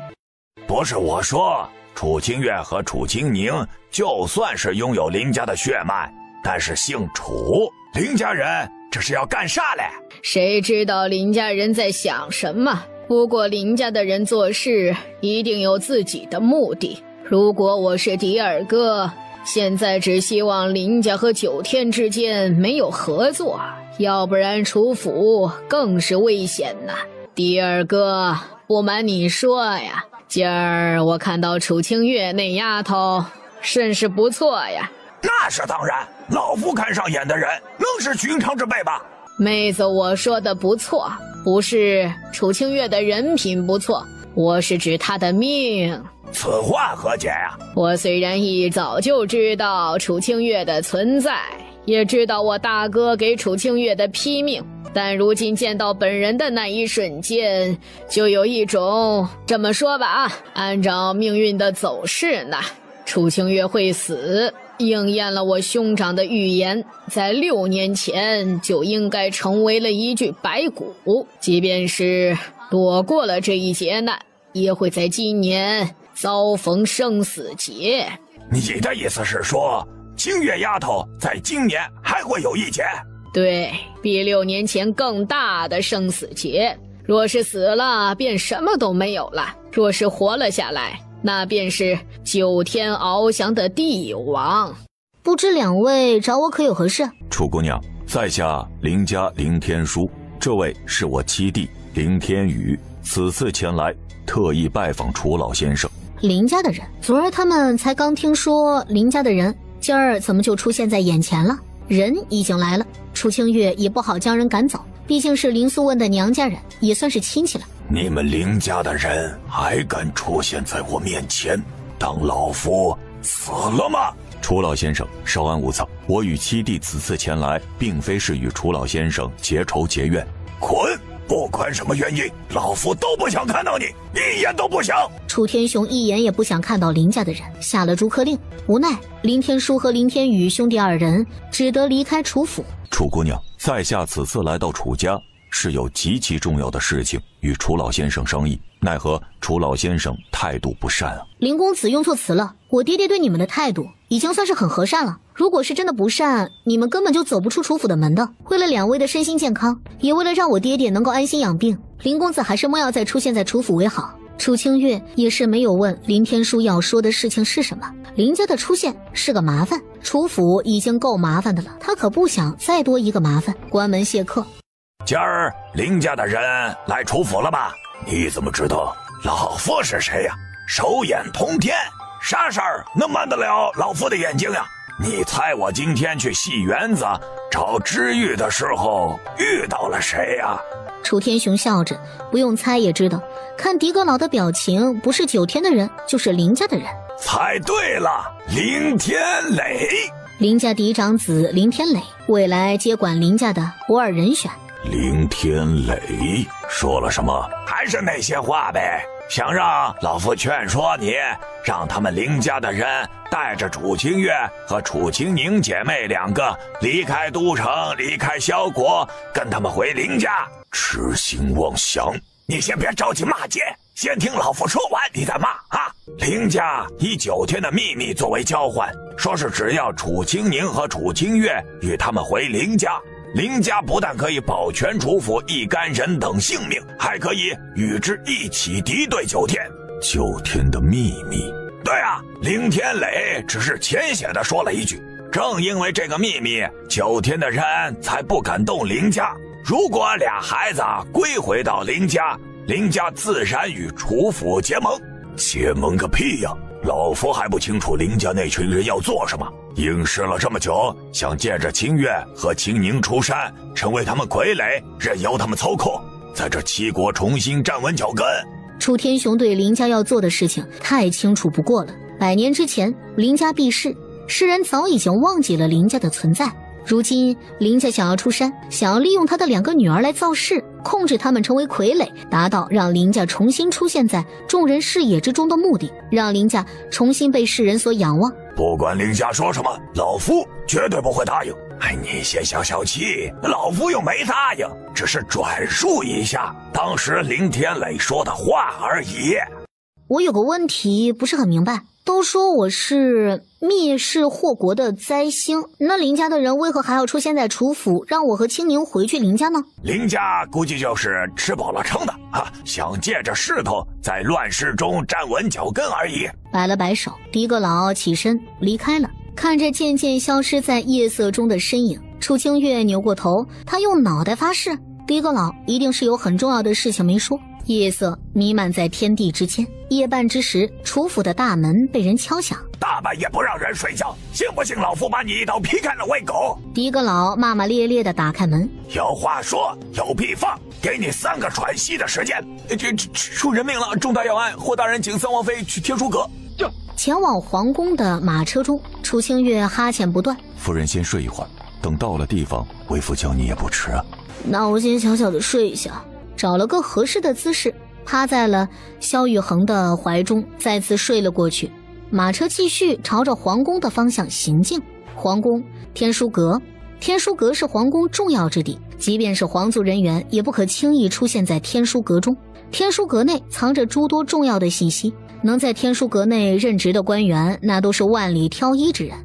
不是我说，楚清月和楚清宁就算是拥有林家的血脉，但是姓楚，林家人这是要干啥嘞？谁知道林家人在想什么？不过林家的人做事一定有自己的目的。如果我是第二哥，现在只希望林家和九天之间没有合作，要不然楚府更是危险呐。第二哥，不瞒你说呀，今儿我看到楚清月那丫头甚是不错呀。那是当然，老夫看上眼的人能是寻常之辈吧？妹子，我说的不错，不是楚清月的人品不错，我是指她的命。此话何解呀？我虽然一早就知道楚清月的存在，也知道我大哥给楚清月的批命，但如今见到本人的那一瞬间，就有一种，这么说吧，按照命运的走势呢，楚清月会死，应验了我兄长的预言，在6年前就应该成为了一具白骨，即便是躲过了这一劫难，也会在今年遭逢生死劫。你的意思是说，清月丫头在今年还会有一劫？对，比6年前更大的生死劫。若是死了，便什么都没有了；若是活了下来，那便是9天翱翔的帝王。不知两位找我可有何事？楚姑娘，在下林家林天书，这位是我七弟林天宇，此次前来特意拜访楚老先生。林家的人，昨儿他们才刚听说林家的人，今儿怎么就出现在眼前了？人已经来了，楚清月也不好将人赶走，毕竟是林素问的娘家人，也算是亲戚了。你们林家的人还敢出现在我面前，当老夫死了吗？楚老先生稍安勿躁，我与七弟此次前来，并非是与楚老先生结仇结怨。滚！不管什么原因，老夫都不想看到你，一眼都不想。楚天雄一眼也不想看到林家的人，下了逐客令。无奈林天书和林天宇兄弟二人只得离开楚府。楚姑娘，在下此次来到楚家，是有极其重要的事情与楚老先生商议，奈何楚老先生态度不善啊。林公子用错词了，我爹爹对你们的态度已经算是很和善了，如果是真的不善，你们根本就走不出楚府的门的。为了两位的身心健康，也为了让我爹爹能够安心养病，林公子还是莫要再出现在楚府为好。楚清月也是没有问林天书要说的事情是什么，林家的出现是个麻烦，楚府已经够麻烦的了，他可不想再多一个麻烦。关门谢客。今儿林家的人来楚府了吧？你怎么知道老夫是谁呀？手眼通天，啥事儿能瞒得了老夫的眼睛呀？你猜我今天去戏园子找知玉的时候遇到了谁呀？楚天雄笑着，不用猜也知道，看狄阁老的表情，不是9天的人，就是林家的人。猜对了，林天磊。林家嫡长子林天磊，未来接管林家的不二人选。林天磊说了什么？还是那些话呗，想让老夫劝说你，让他们林家的人带着楚清月和楚清宁姐妹2个离开都城，离开萧国，跟他们回林家。痴心妄想！你先别着急骂街，先听老夫说完你再骂啊！林家以9天的秘密作为交换，说是只要楚清宁和楚清月与他们回林家，林家不但可以保全楚府一干人等性命，还可以与之一起敌对9天。9天的秘密？对啊，林天磊只是浅显的说了一句，正因为这个秘密，9天的人才不敢动林家。如果俩孩子归回到林家，林家自然与楚府结盟。结盟个屁呀！老夫还不清楚林家那群人要做什么，应试了这么久，想借着清月和清宁出山，成为他们傀儡，任由他们操控，在这7国重新站稳脚跟。楚天雄对林家要做的事情太清楚不过了。100年之前，林家避世，世人早已经忘记了林家的存在。如今林家想要出山，想要利用他的2个女儿来造势，控制他们成为傀儡，达到让林家重新出现在众人视野之中的目的，让林家重新被世人所仰望。不管林家说什么，老夫绝对不会答应。你先消消气，老夫又没答应，只是转述一下当时林天磊说的话而已。我有个问题不是很明白，都说我是灭世祸国的灾星，那林家的人为何还要出现在楚府，让我和青宁回去林家呢？林家估计就是吃饱了撑的想借着势头在乱世中站稳脚跟而已。摆了摆手，狄阁老起身离开了。看着渐渐消失在夜色中的身影，楚清月扭过头，他用脑袋发誓，狄阁老一定是有很重要的事情没说。夜色弥漫在天地之间，夜半之时，楚府的大门被人敲响。大半夜不让人睡觉，信不信老夫把你一刀劈开了喂狗？狄阁老骂骂咧咧地打开门，有话说，有屁放，给你3个喘息的时间。出人命了，重大要案，霍大人请三王妃去天书阁。前往皇宫的马车中，楚清月哈欠不断。夫人先睡一会儿，等到了地方，为夫叫你也不迟啊。那我先小小的睡一下。找了个合适的姿势，趴在了萧雨恒的怀中，再次睡了过去。马车继续朝着皇宫的方向行进。皇宫，天书阁。天书阁是皇宫重要之地，即便是皇族人员也不可轻易出现在天书阁中。天书阁内藏着诸多重要的信息，能在天书阁内任职的官员，那都是万里挑一之人。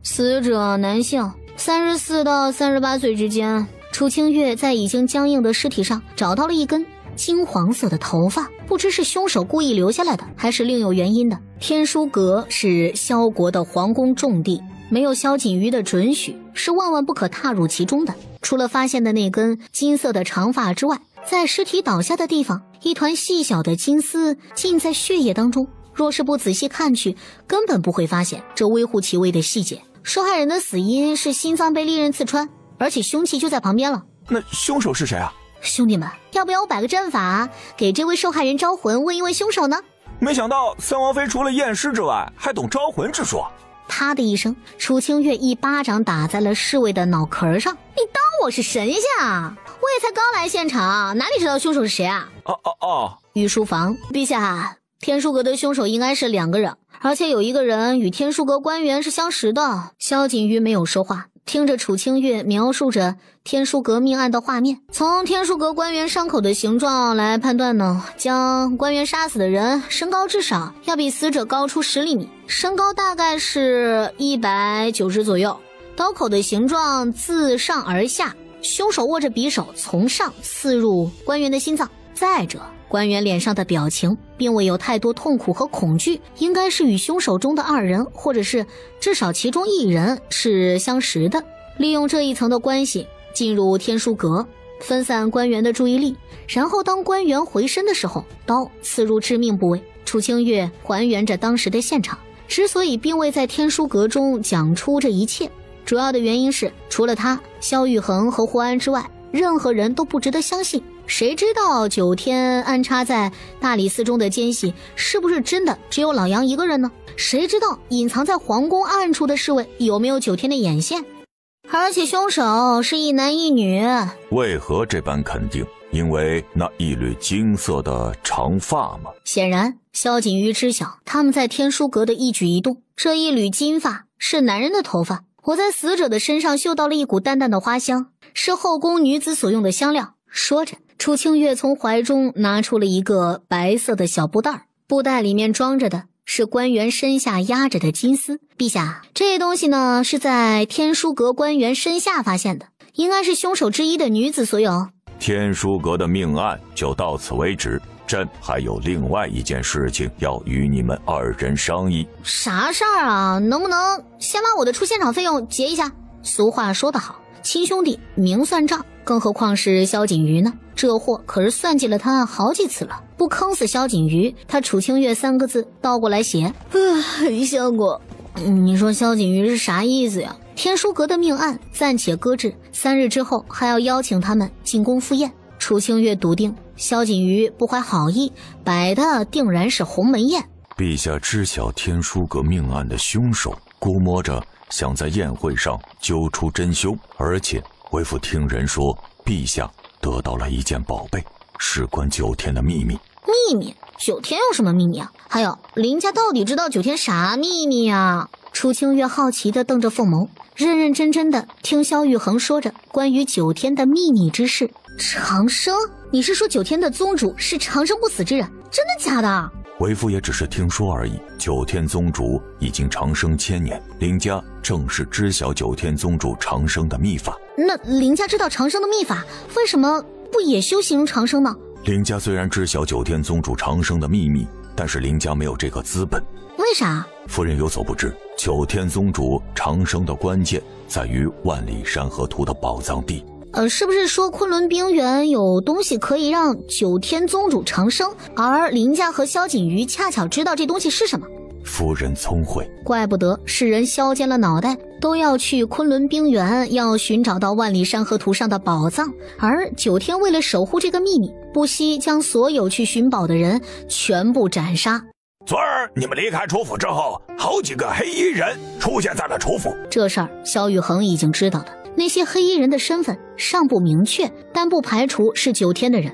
死者男性，34到38岁之间。楚清月在已经僵硬的尸体上找到了一根金黄色的头发，不知是凶手故意留下来的，还是另有原因的。天书阁是萧国的皇宫重地，没有萧锦瑜的准许，是万万不可踏入其中的。除了发现的那根金色的长发之外，在尸体倒下的地方，一团细小的金丝浸在血液当中，若是不仔细看去，根本不会发现这微乎其微的细节。受害人的死因是心脏被利刃刺穿，而且凶器就在旁边了。那凶手是谁啊？兄弟们，要不要我摆个阵法，给这位受害人招魂，问一问凶手呢？没想到三王妃除了验尸之外，还懂招魂之说。啪的一声，楚清月一巴掌打在了侍卫的脑壳上。你当我是神仙啊？我也才刚来现场，哪里知道凶手是谁啊？御书房，陛下，天书阁的凶手应该是2个人，而且有一个人与天书阁官员是相识的。萧锦瑜没有说话，听着楚清月描述着天书阁命案的画面，从天书阁官员伤口的形状来判断呢，将官员杀死的人身高至少要比死者高出10厘米，身高大概是190左右，刀口的形状自上而下，凶手握着匕首从上刺入官员的心脏。再者，官员脸上的表情并未有太多痛苦和恐惧，应该是与凶手中的2人，或者是至少其中1人是相识的。利用这一层的关系进入天书阁，分散官员的注意力，然后当官员回身的时候，刀刺入致命部位。楚清月还原着当时的现场，之所以并未在天书阁中讲出这一切，主要的原因是除了他、萧玉恒和霍安之外，任何人都不值得相信。谁知道9天安插在大理寺中的奸细是不是真的只有老杨一个人呢？谁知道隐藏在皇宫暗处的侍卫有没有9天的眼线？而且凶手是一男一女。为何这般肯定？因为那一缕金色的长发吗？显然萧锦瑜知晓他们在天书阁的一举一动。这一缕金发是男人的头发，我在死者的身上嗅到了一股淡淡的花香，是后宫女子所用的香料。说着，楚清月从怀中拿出了一个白色的小布袋，布袋里面装着的是官员身下压着的金丝。陛下，这东西呢是在天书阁官员身下发现的，应该是凶手之一的女子所有。天书阁的命案就到此为止，朕还有另外一件事情要与你们2人商议。啥事儿啊？能不能先把我的出现场费用结一下？俗话说得好，亲兄弟明算账，更何况是萧锦瑜呢？这货可是算计了他好几次了，不坑死萧锦瑜，他楚清月3个字倒过来写。相公，你说萧锦瑜是啥意思呀？天书阁的命案暂且搁置，3日之后还要邀请他们进宫赴宴。楚清月笃定萧锦瑜不怀好意，摆的定然是鸿门宴。陛下知晓天书阁命案的凶手，估摸着想在宴会上揪出真凶，而且为父听人说，陛下得到了一件宝贝，事关9天的秘密。秘密？9天有什么秘密啊？还有林家到底知道9天啥秘密啊？楚清月好奇地瞪着凤眸，认认真真的听萧玉衡说着关于9天的秘密之事。长生？你是说9天的宗主是长生不死之人？真的假的？为父也只是听说而已。9天宗主已经长生1000年，林家正是知晓9天宗主长生的秘法。那林家知道长生的秘法，为什么不也修行长生呢？林家虽然知晓9天宗主长生的秘密，但是林家没有这个资本。为啥？夫人有所不知，9天宗主长生的关键在于万里山河图的宝藏地。是不是说昆仑冰原有东西可以让9天宗主长生，而林家和萧锦瑜恰巧知道这东西是什么？夫人聪慧，怪不得世人削尖了脑袋都要去昆仑冰原，要寻找到万里山河图上的宝藏，而9天为了守护这个秘密，不惜将所有去寻宝的人全部斩杀。昨儿你们离开楚府之后，好几个黑衣人出现在了楚府。这事儿萧玉衡已经知道了，那些黑衣人的身份尚不明确，但不排除是9天的人。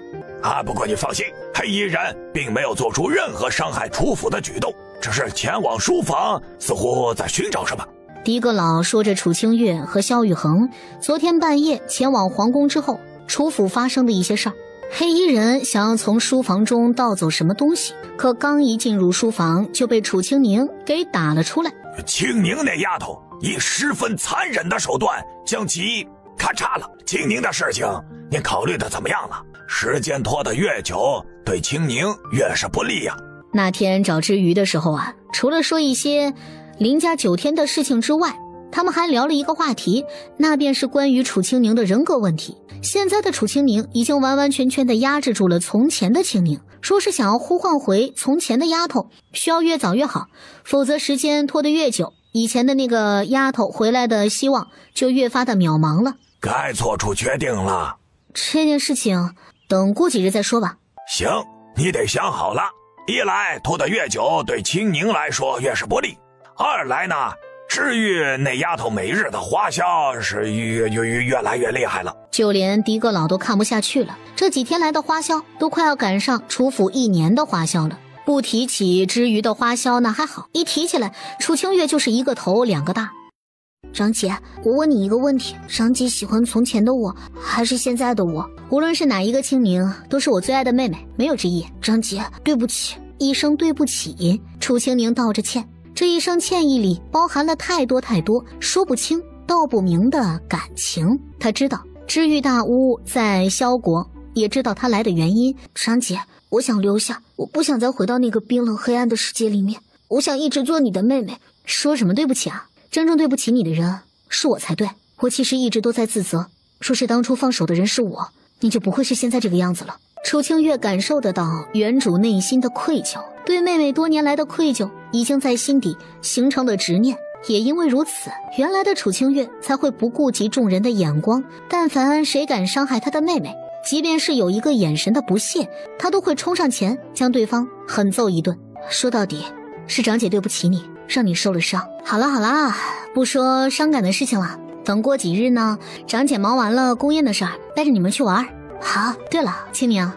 不过你放心，黑衣人并没有做出任何伤害楚府的举动，只是前往书房，似乎在寻找什么。狄阁老说着楚清月和萧玉衡昨天半夜前往皇宫之后，楚府发生的一些事儿。黑衣人想要从书房中盗走什么东西，可刚一进入书房就被楚清宁给打了出来。清宁那丫头以十分残忍的手段将其砍叉了。清宁的事情您考虑的怎么样了？时间拖得越久，对清宁越是不利呀。那天找知瑜的时候啊，除了说一些林家9天的事情之外，他们还聊了一个话题，那便是关于楚清宁的人格问题。现在的楚清宁已经完完全全地压制住了从前的清宁，说是想要呼唤回从前的丫头，需要越早越好，否则时间拖得越久，以前的那个丫头回来的希望就越发的渺茫了。该做出决定了。这件事情等过几日再说吧。行，你得想好了。一来拖得越久对清宁来说越是不利，二来呢，至于那丫头每日的花销是越来越厉害了。就连狄阁老都看不下去了，这几天来的花销都快要赶上楚府1年的花销了。不提起知瑜的花销那还好，一提起来楚清月就是一个头2个大。长姐，我问你一个问题，长姐喜欢从前的我还是现在的我？无论是哪一个清宁，都是我最爱的妹妹，没有之一。长姐，对不起。一声对不起，楚清宁道着歉，这一声歉意里包含了太多说不清道不明的感情。他知道知遇大巫在萧国，也知道他来的原因。长姐，我想留下，我不想再回到那个冰冷黑暗的世界里面，我想一直做你的妹妹。说什么对不起啊？真正对不起你的人是我才对。我其实一直都在自责，说是当初放手的人是我，你就不会是现在这个样子了。楚清月感受得到原主内心的愧疚，对妹妹多年来的愧疚已经在心底形成了执念。也因为如此，原来的楚清月才会不顾及众人的眼光，但凡谁敢伤害她的妹妹，即便是有一个眼神的不屑，她都会冲上前将对方狠揍一顿。说到底是长姐对不起你，让你受了伤。好啦，不说伤感的事情了，等过几日呢，长姐忙完了宫宴的事儿，带着你们去玩。好，对了，清明，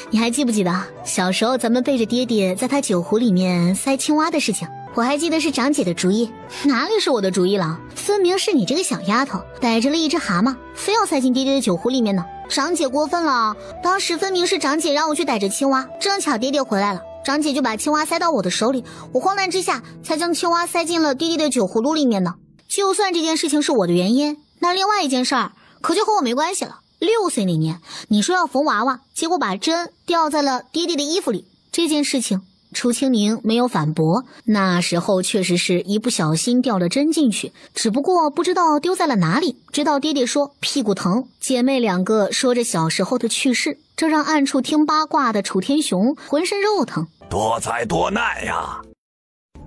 你还记不记得小时候咱们背着爹爹在他酒壶里面塞青蛙的事情？我还记得是长姐的主意。哪里是我的主意了？分明是你这个小丫头逮着了一只蛤蟆，非要塞进爹爹的酒壶里面呢。长姐过分了，当时分明是长姐让我去逮着青蛙，正巧爹爹回来了，长姐就把青蛙塞到我的手里，我慌乱之下才将青蛙塞进了爹爹的酒葫芦里面呢。就算这件事情是我的原因，那另外一件事儿可就和我没关系了。6岁那年，你说要缝娃娃，结果把针掉在了爹爹的衣服里。这件事情楚清宁没有反驳，那时候确实是一不小心掉了针进去，只不过不知道丢在了哪里，直到爹爹说屁股疼，姐妹2个说着小时候的趣事，这让暗处听八卦的楚天雄浑身肉疼。多灾多难呀！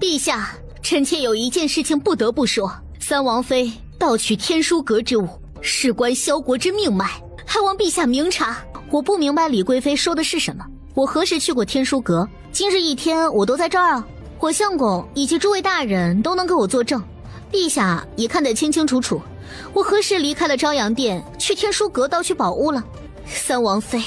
陛下，臣妾有一件事情不得不说，三王妃盗取天书阁之物，事关萧国之命脉，还望陛下明察。我不明白李贵妃说的是什么。我何时去过天书阁？今日一天我都在这儿啊。火相公以及诸位大人都能给我作证，陛下也看得清清楚楚。我何时离开了朝阳殿，去天书阁盗取宝物了？三王妃，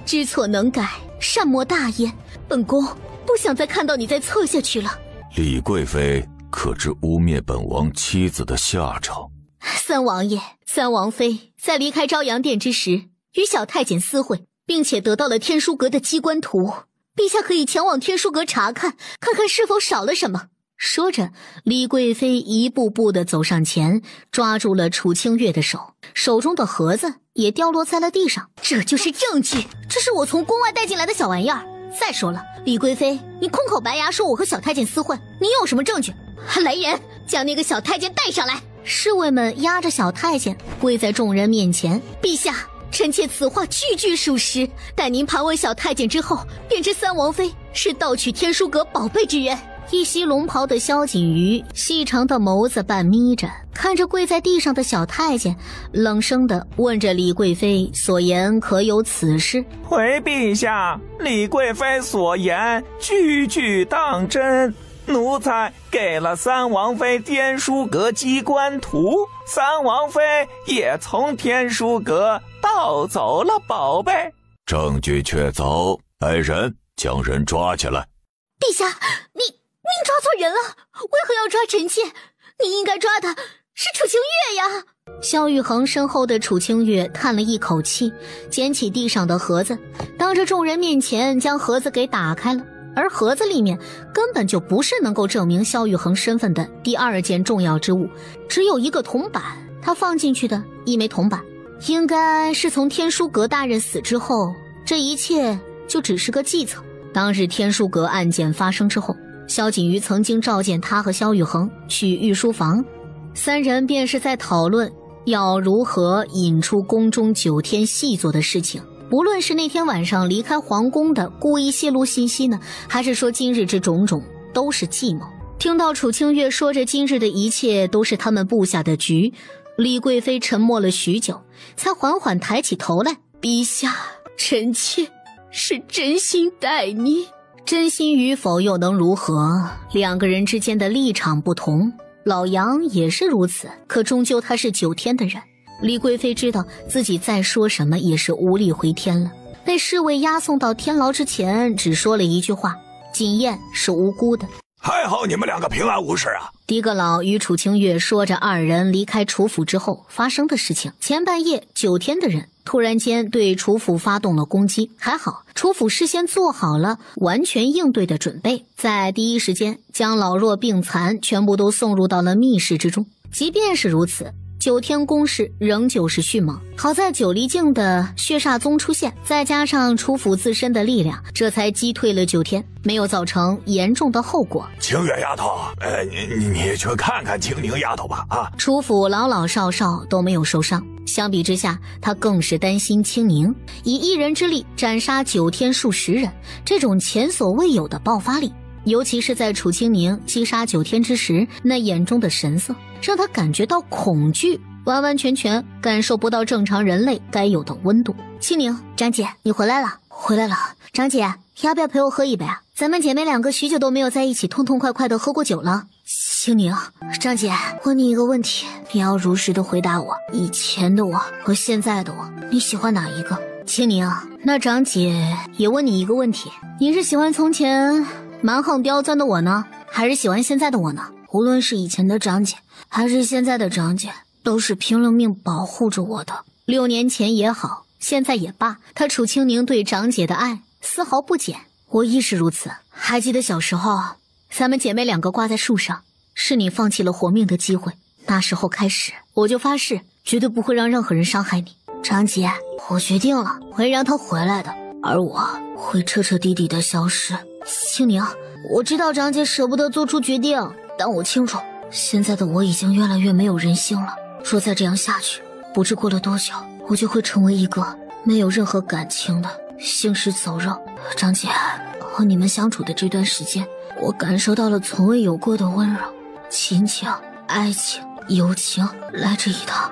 知错能改，善莫大焉。本宫不想再看到你再错下去了。李贵妃可知污蔑本王妻子的下场？三王爷、三王妃在离开朝阳殿之时，与小太监私会，并且得到了天书阁的机关图。陛下可以前往天书阁查看，看看是否少了什么。说着，李贵妃一步步地走上前，抓住了楚清月的手，手中的盒子也掉落在了地上。这就是证据，这是我从宫外带进来的小玩意儿。再说了，李贵妃，你空口白牙说我和小太监私会，你有什么证据？来人，将那个小太监带上来！侍卫们押着小太监跪在众人面前。陛下，臣妾此话句句属实，待您盘问小太监之后，便知三王妃是盗取天书阁宝贝之人。一袭龙袍的萧锦瑜细长的眸子半眯着，看着跪在地上的小太监，冷声地问着李贵妃所言可有此事。回陛下，李贵妃所言句句当真，奴才给了三王妃天书阁机关图，三王妃也从天书阁盗走了宝贝。证据确凿，来人，将人抓起来。陛下，您抓错人了，为何要抓臣妾？你应该抓的是楚清月呀！萧玉衡身后的楚清月叹了一口气，捡起地上的盒子，当着众人面前将盒子给打开了。而盒子里面根本就不是能够证明萧玉衡身份的第二件重要之物，只有一个铜板。他放进去的一枚铜板，应该是从天书阁大人死之后，这一切就只是个计策。当日天书阁案件发生之后，萧锦瑜曾经召见他和萧玉衡去御书房，三人便是在讨论要如何引出宫中9天细作的事情。无论是那天晚上离开皇宫的故意泄露信息呢，还是说今日之种种，都是计谋。听到楚清月说着今日的一切都是他们布下的局，李贵妃沉默了许久，才缓缓抬起头来。陛下，臣妾是真心待你。真心与否又能如何？两个人之间的立场不同，老杨也是如此，可终究他是9天的人。李贵妃知道自己再说什么也是无力回天了，被侍卫押送到天牢之前，只说了一句话：锦燕是无辜的。还好你们两个平安无事啊！狄阁老与楚清月说着二人离开楚府之后发生的事情。前半夜9天的人突然间对楚府发动了攻击，还好楚府事先做好了完全应对的准备，在第一时间将老弱病残全部都送入到了密室之中。即便是如此，9天攻势仍旧是迅猛。好在九黎境的血煞宗出现，再加上楚府自身的力量，这才击退了9天，没有造成严重的后果。清月丫头，你去看看清宁丫头吧啊！楚府老老少少都没有受伤，相比之下，他更是担心清宁。以一人之力斩杀9天数十人，这种前所未有的爆发力，尤其是在楚清宁击杀9天之时，那眼中的神色让他感觉到恐惧，完完全全感受不到正常人类该有的温度。清宁，张姐，你回来了。回来了。张姐，要不要陪我喝一杯啊？咱们姐妹两个许久都没有在一起痛痛快快的喝过酒了。清宁，张姐，问你一个问题，你要如实的回答我，以前的我和现在的我，你喜欢哪一个？清宁，那张姐也问你一个问题，你是喜欢从前蛮横刁钻的我呢，还是喜欢现在的我呢？无论是以前的张姐还是现在的张姐，都是拼了命保护着我的。6年前也好，现在也罢，他楚清宁对长姐的爱丝毫不减，我亦是如此。还记得小时候咱们姐妹两个挂在树上，是你放弃了活命的机会，那时候开始我就发誓绝对不会让任何人伤害你。长姐，我决定了，会让他回来的，而我会彻彻底底的消失。清宁，我知道长姐舍不得做出决定，但我清楚现在的我已经越来越没有人性了，若再这样下去，不知过了多久，我就会成为一个没有任何感情的行尸走肉。张姐，和你们相处的这段时间，我感受到了从未有过的温柔、亲情、爱情、友情，来这一趟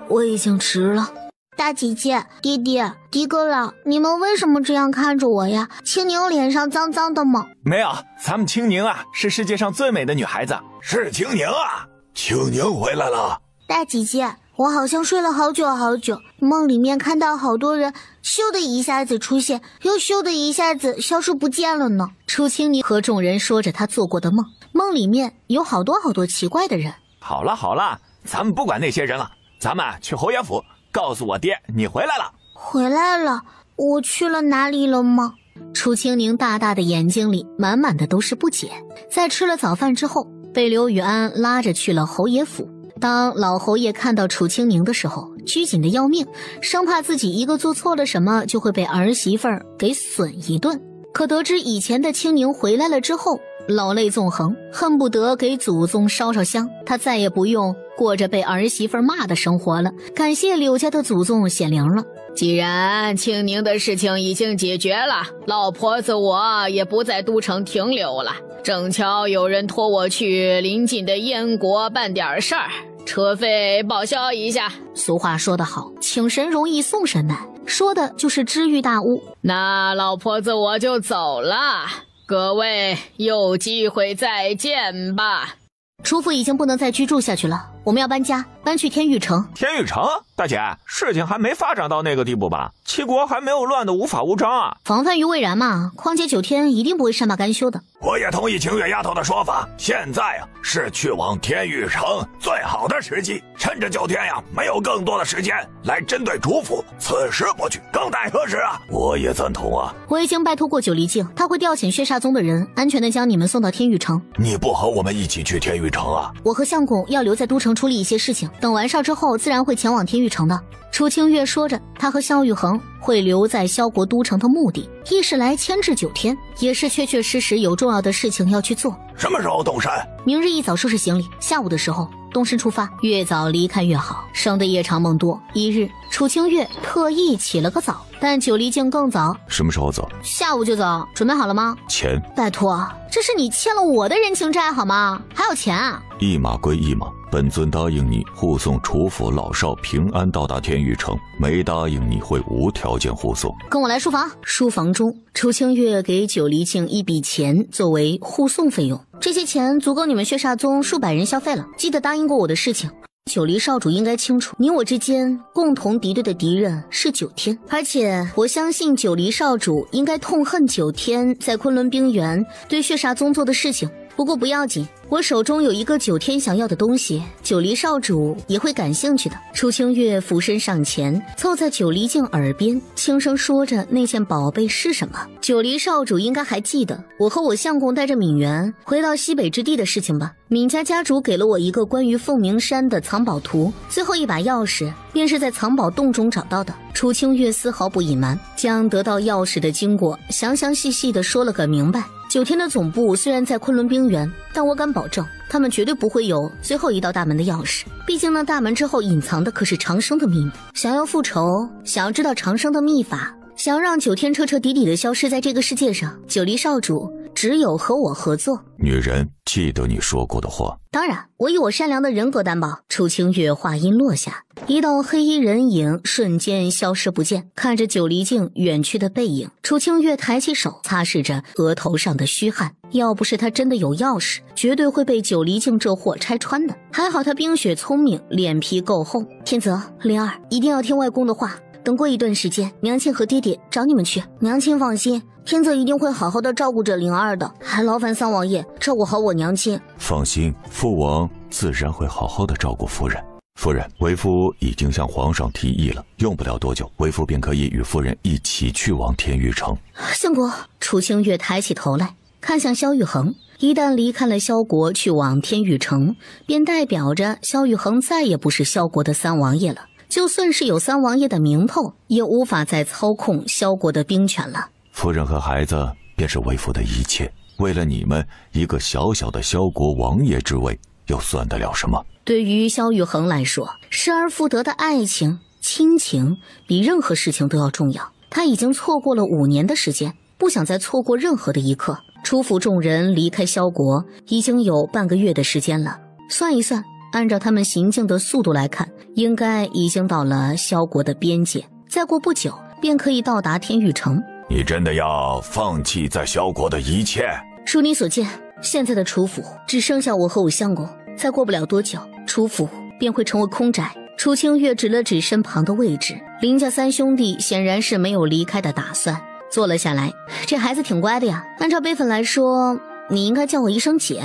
我已经值了。大姐姐、弟弟、迪哥佬，你们为什么这样看着我呀？青宁脸上脏脏的吗？没有，咱们青宁啊，是世界上最美的女孩子。是青宁啊，青宁回来了。大姐姐，我好像睡了好久好久，梦里面看到好多人咻的一下子出现，又咻的一下子消失不见了呢。楚青宁和众人说着他做过的梦，梦里面有好多奇怪的人。好了，咱们不管那些人了，咱们去侯爷府，告诉我爹你回来了。回来了？我去了哪里了吗？楚青宁大大的眼睛里满满的都是不解。在吃了早饭之后，被刘雨安拉着去了侯爷府。当老侯爷看到楚青宁的时候，拘谨的要命，生怕自己一个做错了什么就会被儿媳妇儿给损一顿。可得知以前的青宁回来了之后，老泪纵横，恨不得给祖宗烧香，他再也不用过着被儿媳妇骂的生活了。感谢柳家的祖宗显灵了。既然青宁的事情已经解决了，老婆子我也不在都城停留了。正巧有人托我去邻近的燕国办点事儿，车费报销一下。俗话说得好，请神容易送神难，说的就是知遇大巫。那老婆子我就走了，各位有机会再见吧。楚府已经不能再居住下去了，我们要搬家，搬去天玉城。天玉城？大姐，事情还没发展到那个地步吧？齐国还没有乱得无法无章啊！防范于未然嘛，况且9天一定不会善罢甘休的。我也同意清月丫头的说法，现在啊是去往天玉城最好的时机，趁着9天呀没有更多的时间来针对主府，此时不去更待何时啊？我也赞同啊。我已经拜托过九黎镜，他会调遣血煞宗的人安全的将你们送到天玉城。你不和我们一起去天玉城啊？我和相公要留在都城处理一些事情，等完事之后自然会前往天玉城的。楚清月说着，他和萧玉衡会留在萧国都城的目的，一是来牵制9天，也是确实有重要的事情要去做。什么时候动身？明日一早收拾行李，下午的时候动身出发，越早离开越好，省得夜长梦多。一日，楚清月特意起了个早，但九黎镜更早。什么时候走？下午就走。准备好了吗？钱？拜托，这是你欠了我的人情债好吗？还有钱啊？一码归一码，本尊答应你护送楚府老少平安到达天玉城，没答应你会无条件护送。跟我来书房。书房中，楚清月给九黎镜一笔钱作为护送费用，这些钱足够你们血煞宗数百人消费了。记得答应过我的事情。九黎少主应该清楚，你我之间共同敌对的敌人是9天，而且我相信九黎少主应该痛恨9天在昆仑冰原对血煞宗做的事情。不过不要紧，我手中有一个9天想要的东西，九黎少主也会感兴趣的。楚清月俯身上前，凑在九黎镜耳边轻声说着那件宝贝是什么。九黎少主应该还记得我和我相公带着闵元回到西北之地的事情吧？闵家家主给了我一个关于凤鸣山的藏宝图，最后一把钥匙便是在藏宝洞中找到的。楚清月丝毫不隐瞒，将得到钥匙的经过详细地说了个明白。9天的总部虽然在昆仑冰原，但我敢保证他们绝对不会有最后一道大门的钥匙，毕竟那大门之后隐藏的可是长生的秘密。想要复仇，想要知道长生的秘法，想要让9天彻底的消失在这个世界上，九黎少主只有和我合作。女人，记得你说过的话。当然，我以我善良的人格担保。楚清月话音落下，一道黑衣人影瞬间消失不见。看着九黎镜远去的背影，楚清月抬起手擦拭着额头上的虚汗。要不是他真的有钥匙，绝对会被九黎镜这货拆穿的。还好他冰雪聪明，脸皮够厚。天泽、灵儿，一定要听外公的话。等过一段时间，娘亲和爹爹找你们去。娘亲放心，天泽一定会好好的照顾着灵儿的，还劳烦三王爷照顾好我娘亲。放心，父王自然会好好的照顾夫人。夫人，为夫已经向皇上提议了，用不了多久，为夫便可以与夫人一起去往天玉城。相国。楚清月抬起头来，看向萧玉衡。一旦离开了萧国去往天玉城，便代表着萧玉衡再也不是萧国的三王爷了。就算是有三王爷的名头，也无法再操控萧国的兵权了。夫人和孩子便是为夫的一切，为了你们一个小小的萧国王爷之位，又算得了什么？对于萧玉衡来说，失而复得的爱情、亲情比任何事情都要重要。他已经错过了5年的时间，不想再错过任何的一刻。出府众人离开萧国已经有半个月的时间了，算一算，按照他们行进的速度来看，应该已经到了萧国的边界，再过不久便可以到达天域城。你真的要放弃在萧国的一切？如你所见，现在的楚府只剩下我和我相公，再过不了多久，楚府便会成为空宅。楚清月指了指身旁的位置，林家三兄弟显然是没有离开的打算，坐了下来。这孩子挺乖的呀，按照辈分来说，你应该叫我一声姐，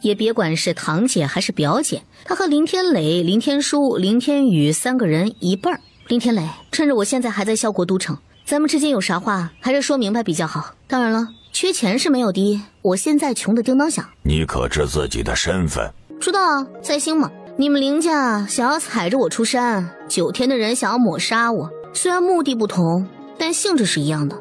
也别管是堂姐还是表姐。他和林天磊、林天书、林天宇三个人一辈儿。林天磊，趁着我现在还在萧国都城，咱们之间有啥话还是说明白比较好。当然了，缺钱是没有的，我现在穷得叮当响。你可知自己的身份？知道啊，在兴嘛。你们林家想要踩着我出山，9天的人想要抹杀我，虽然目的不同，但性质是一样的。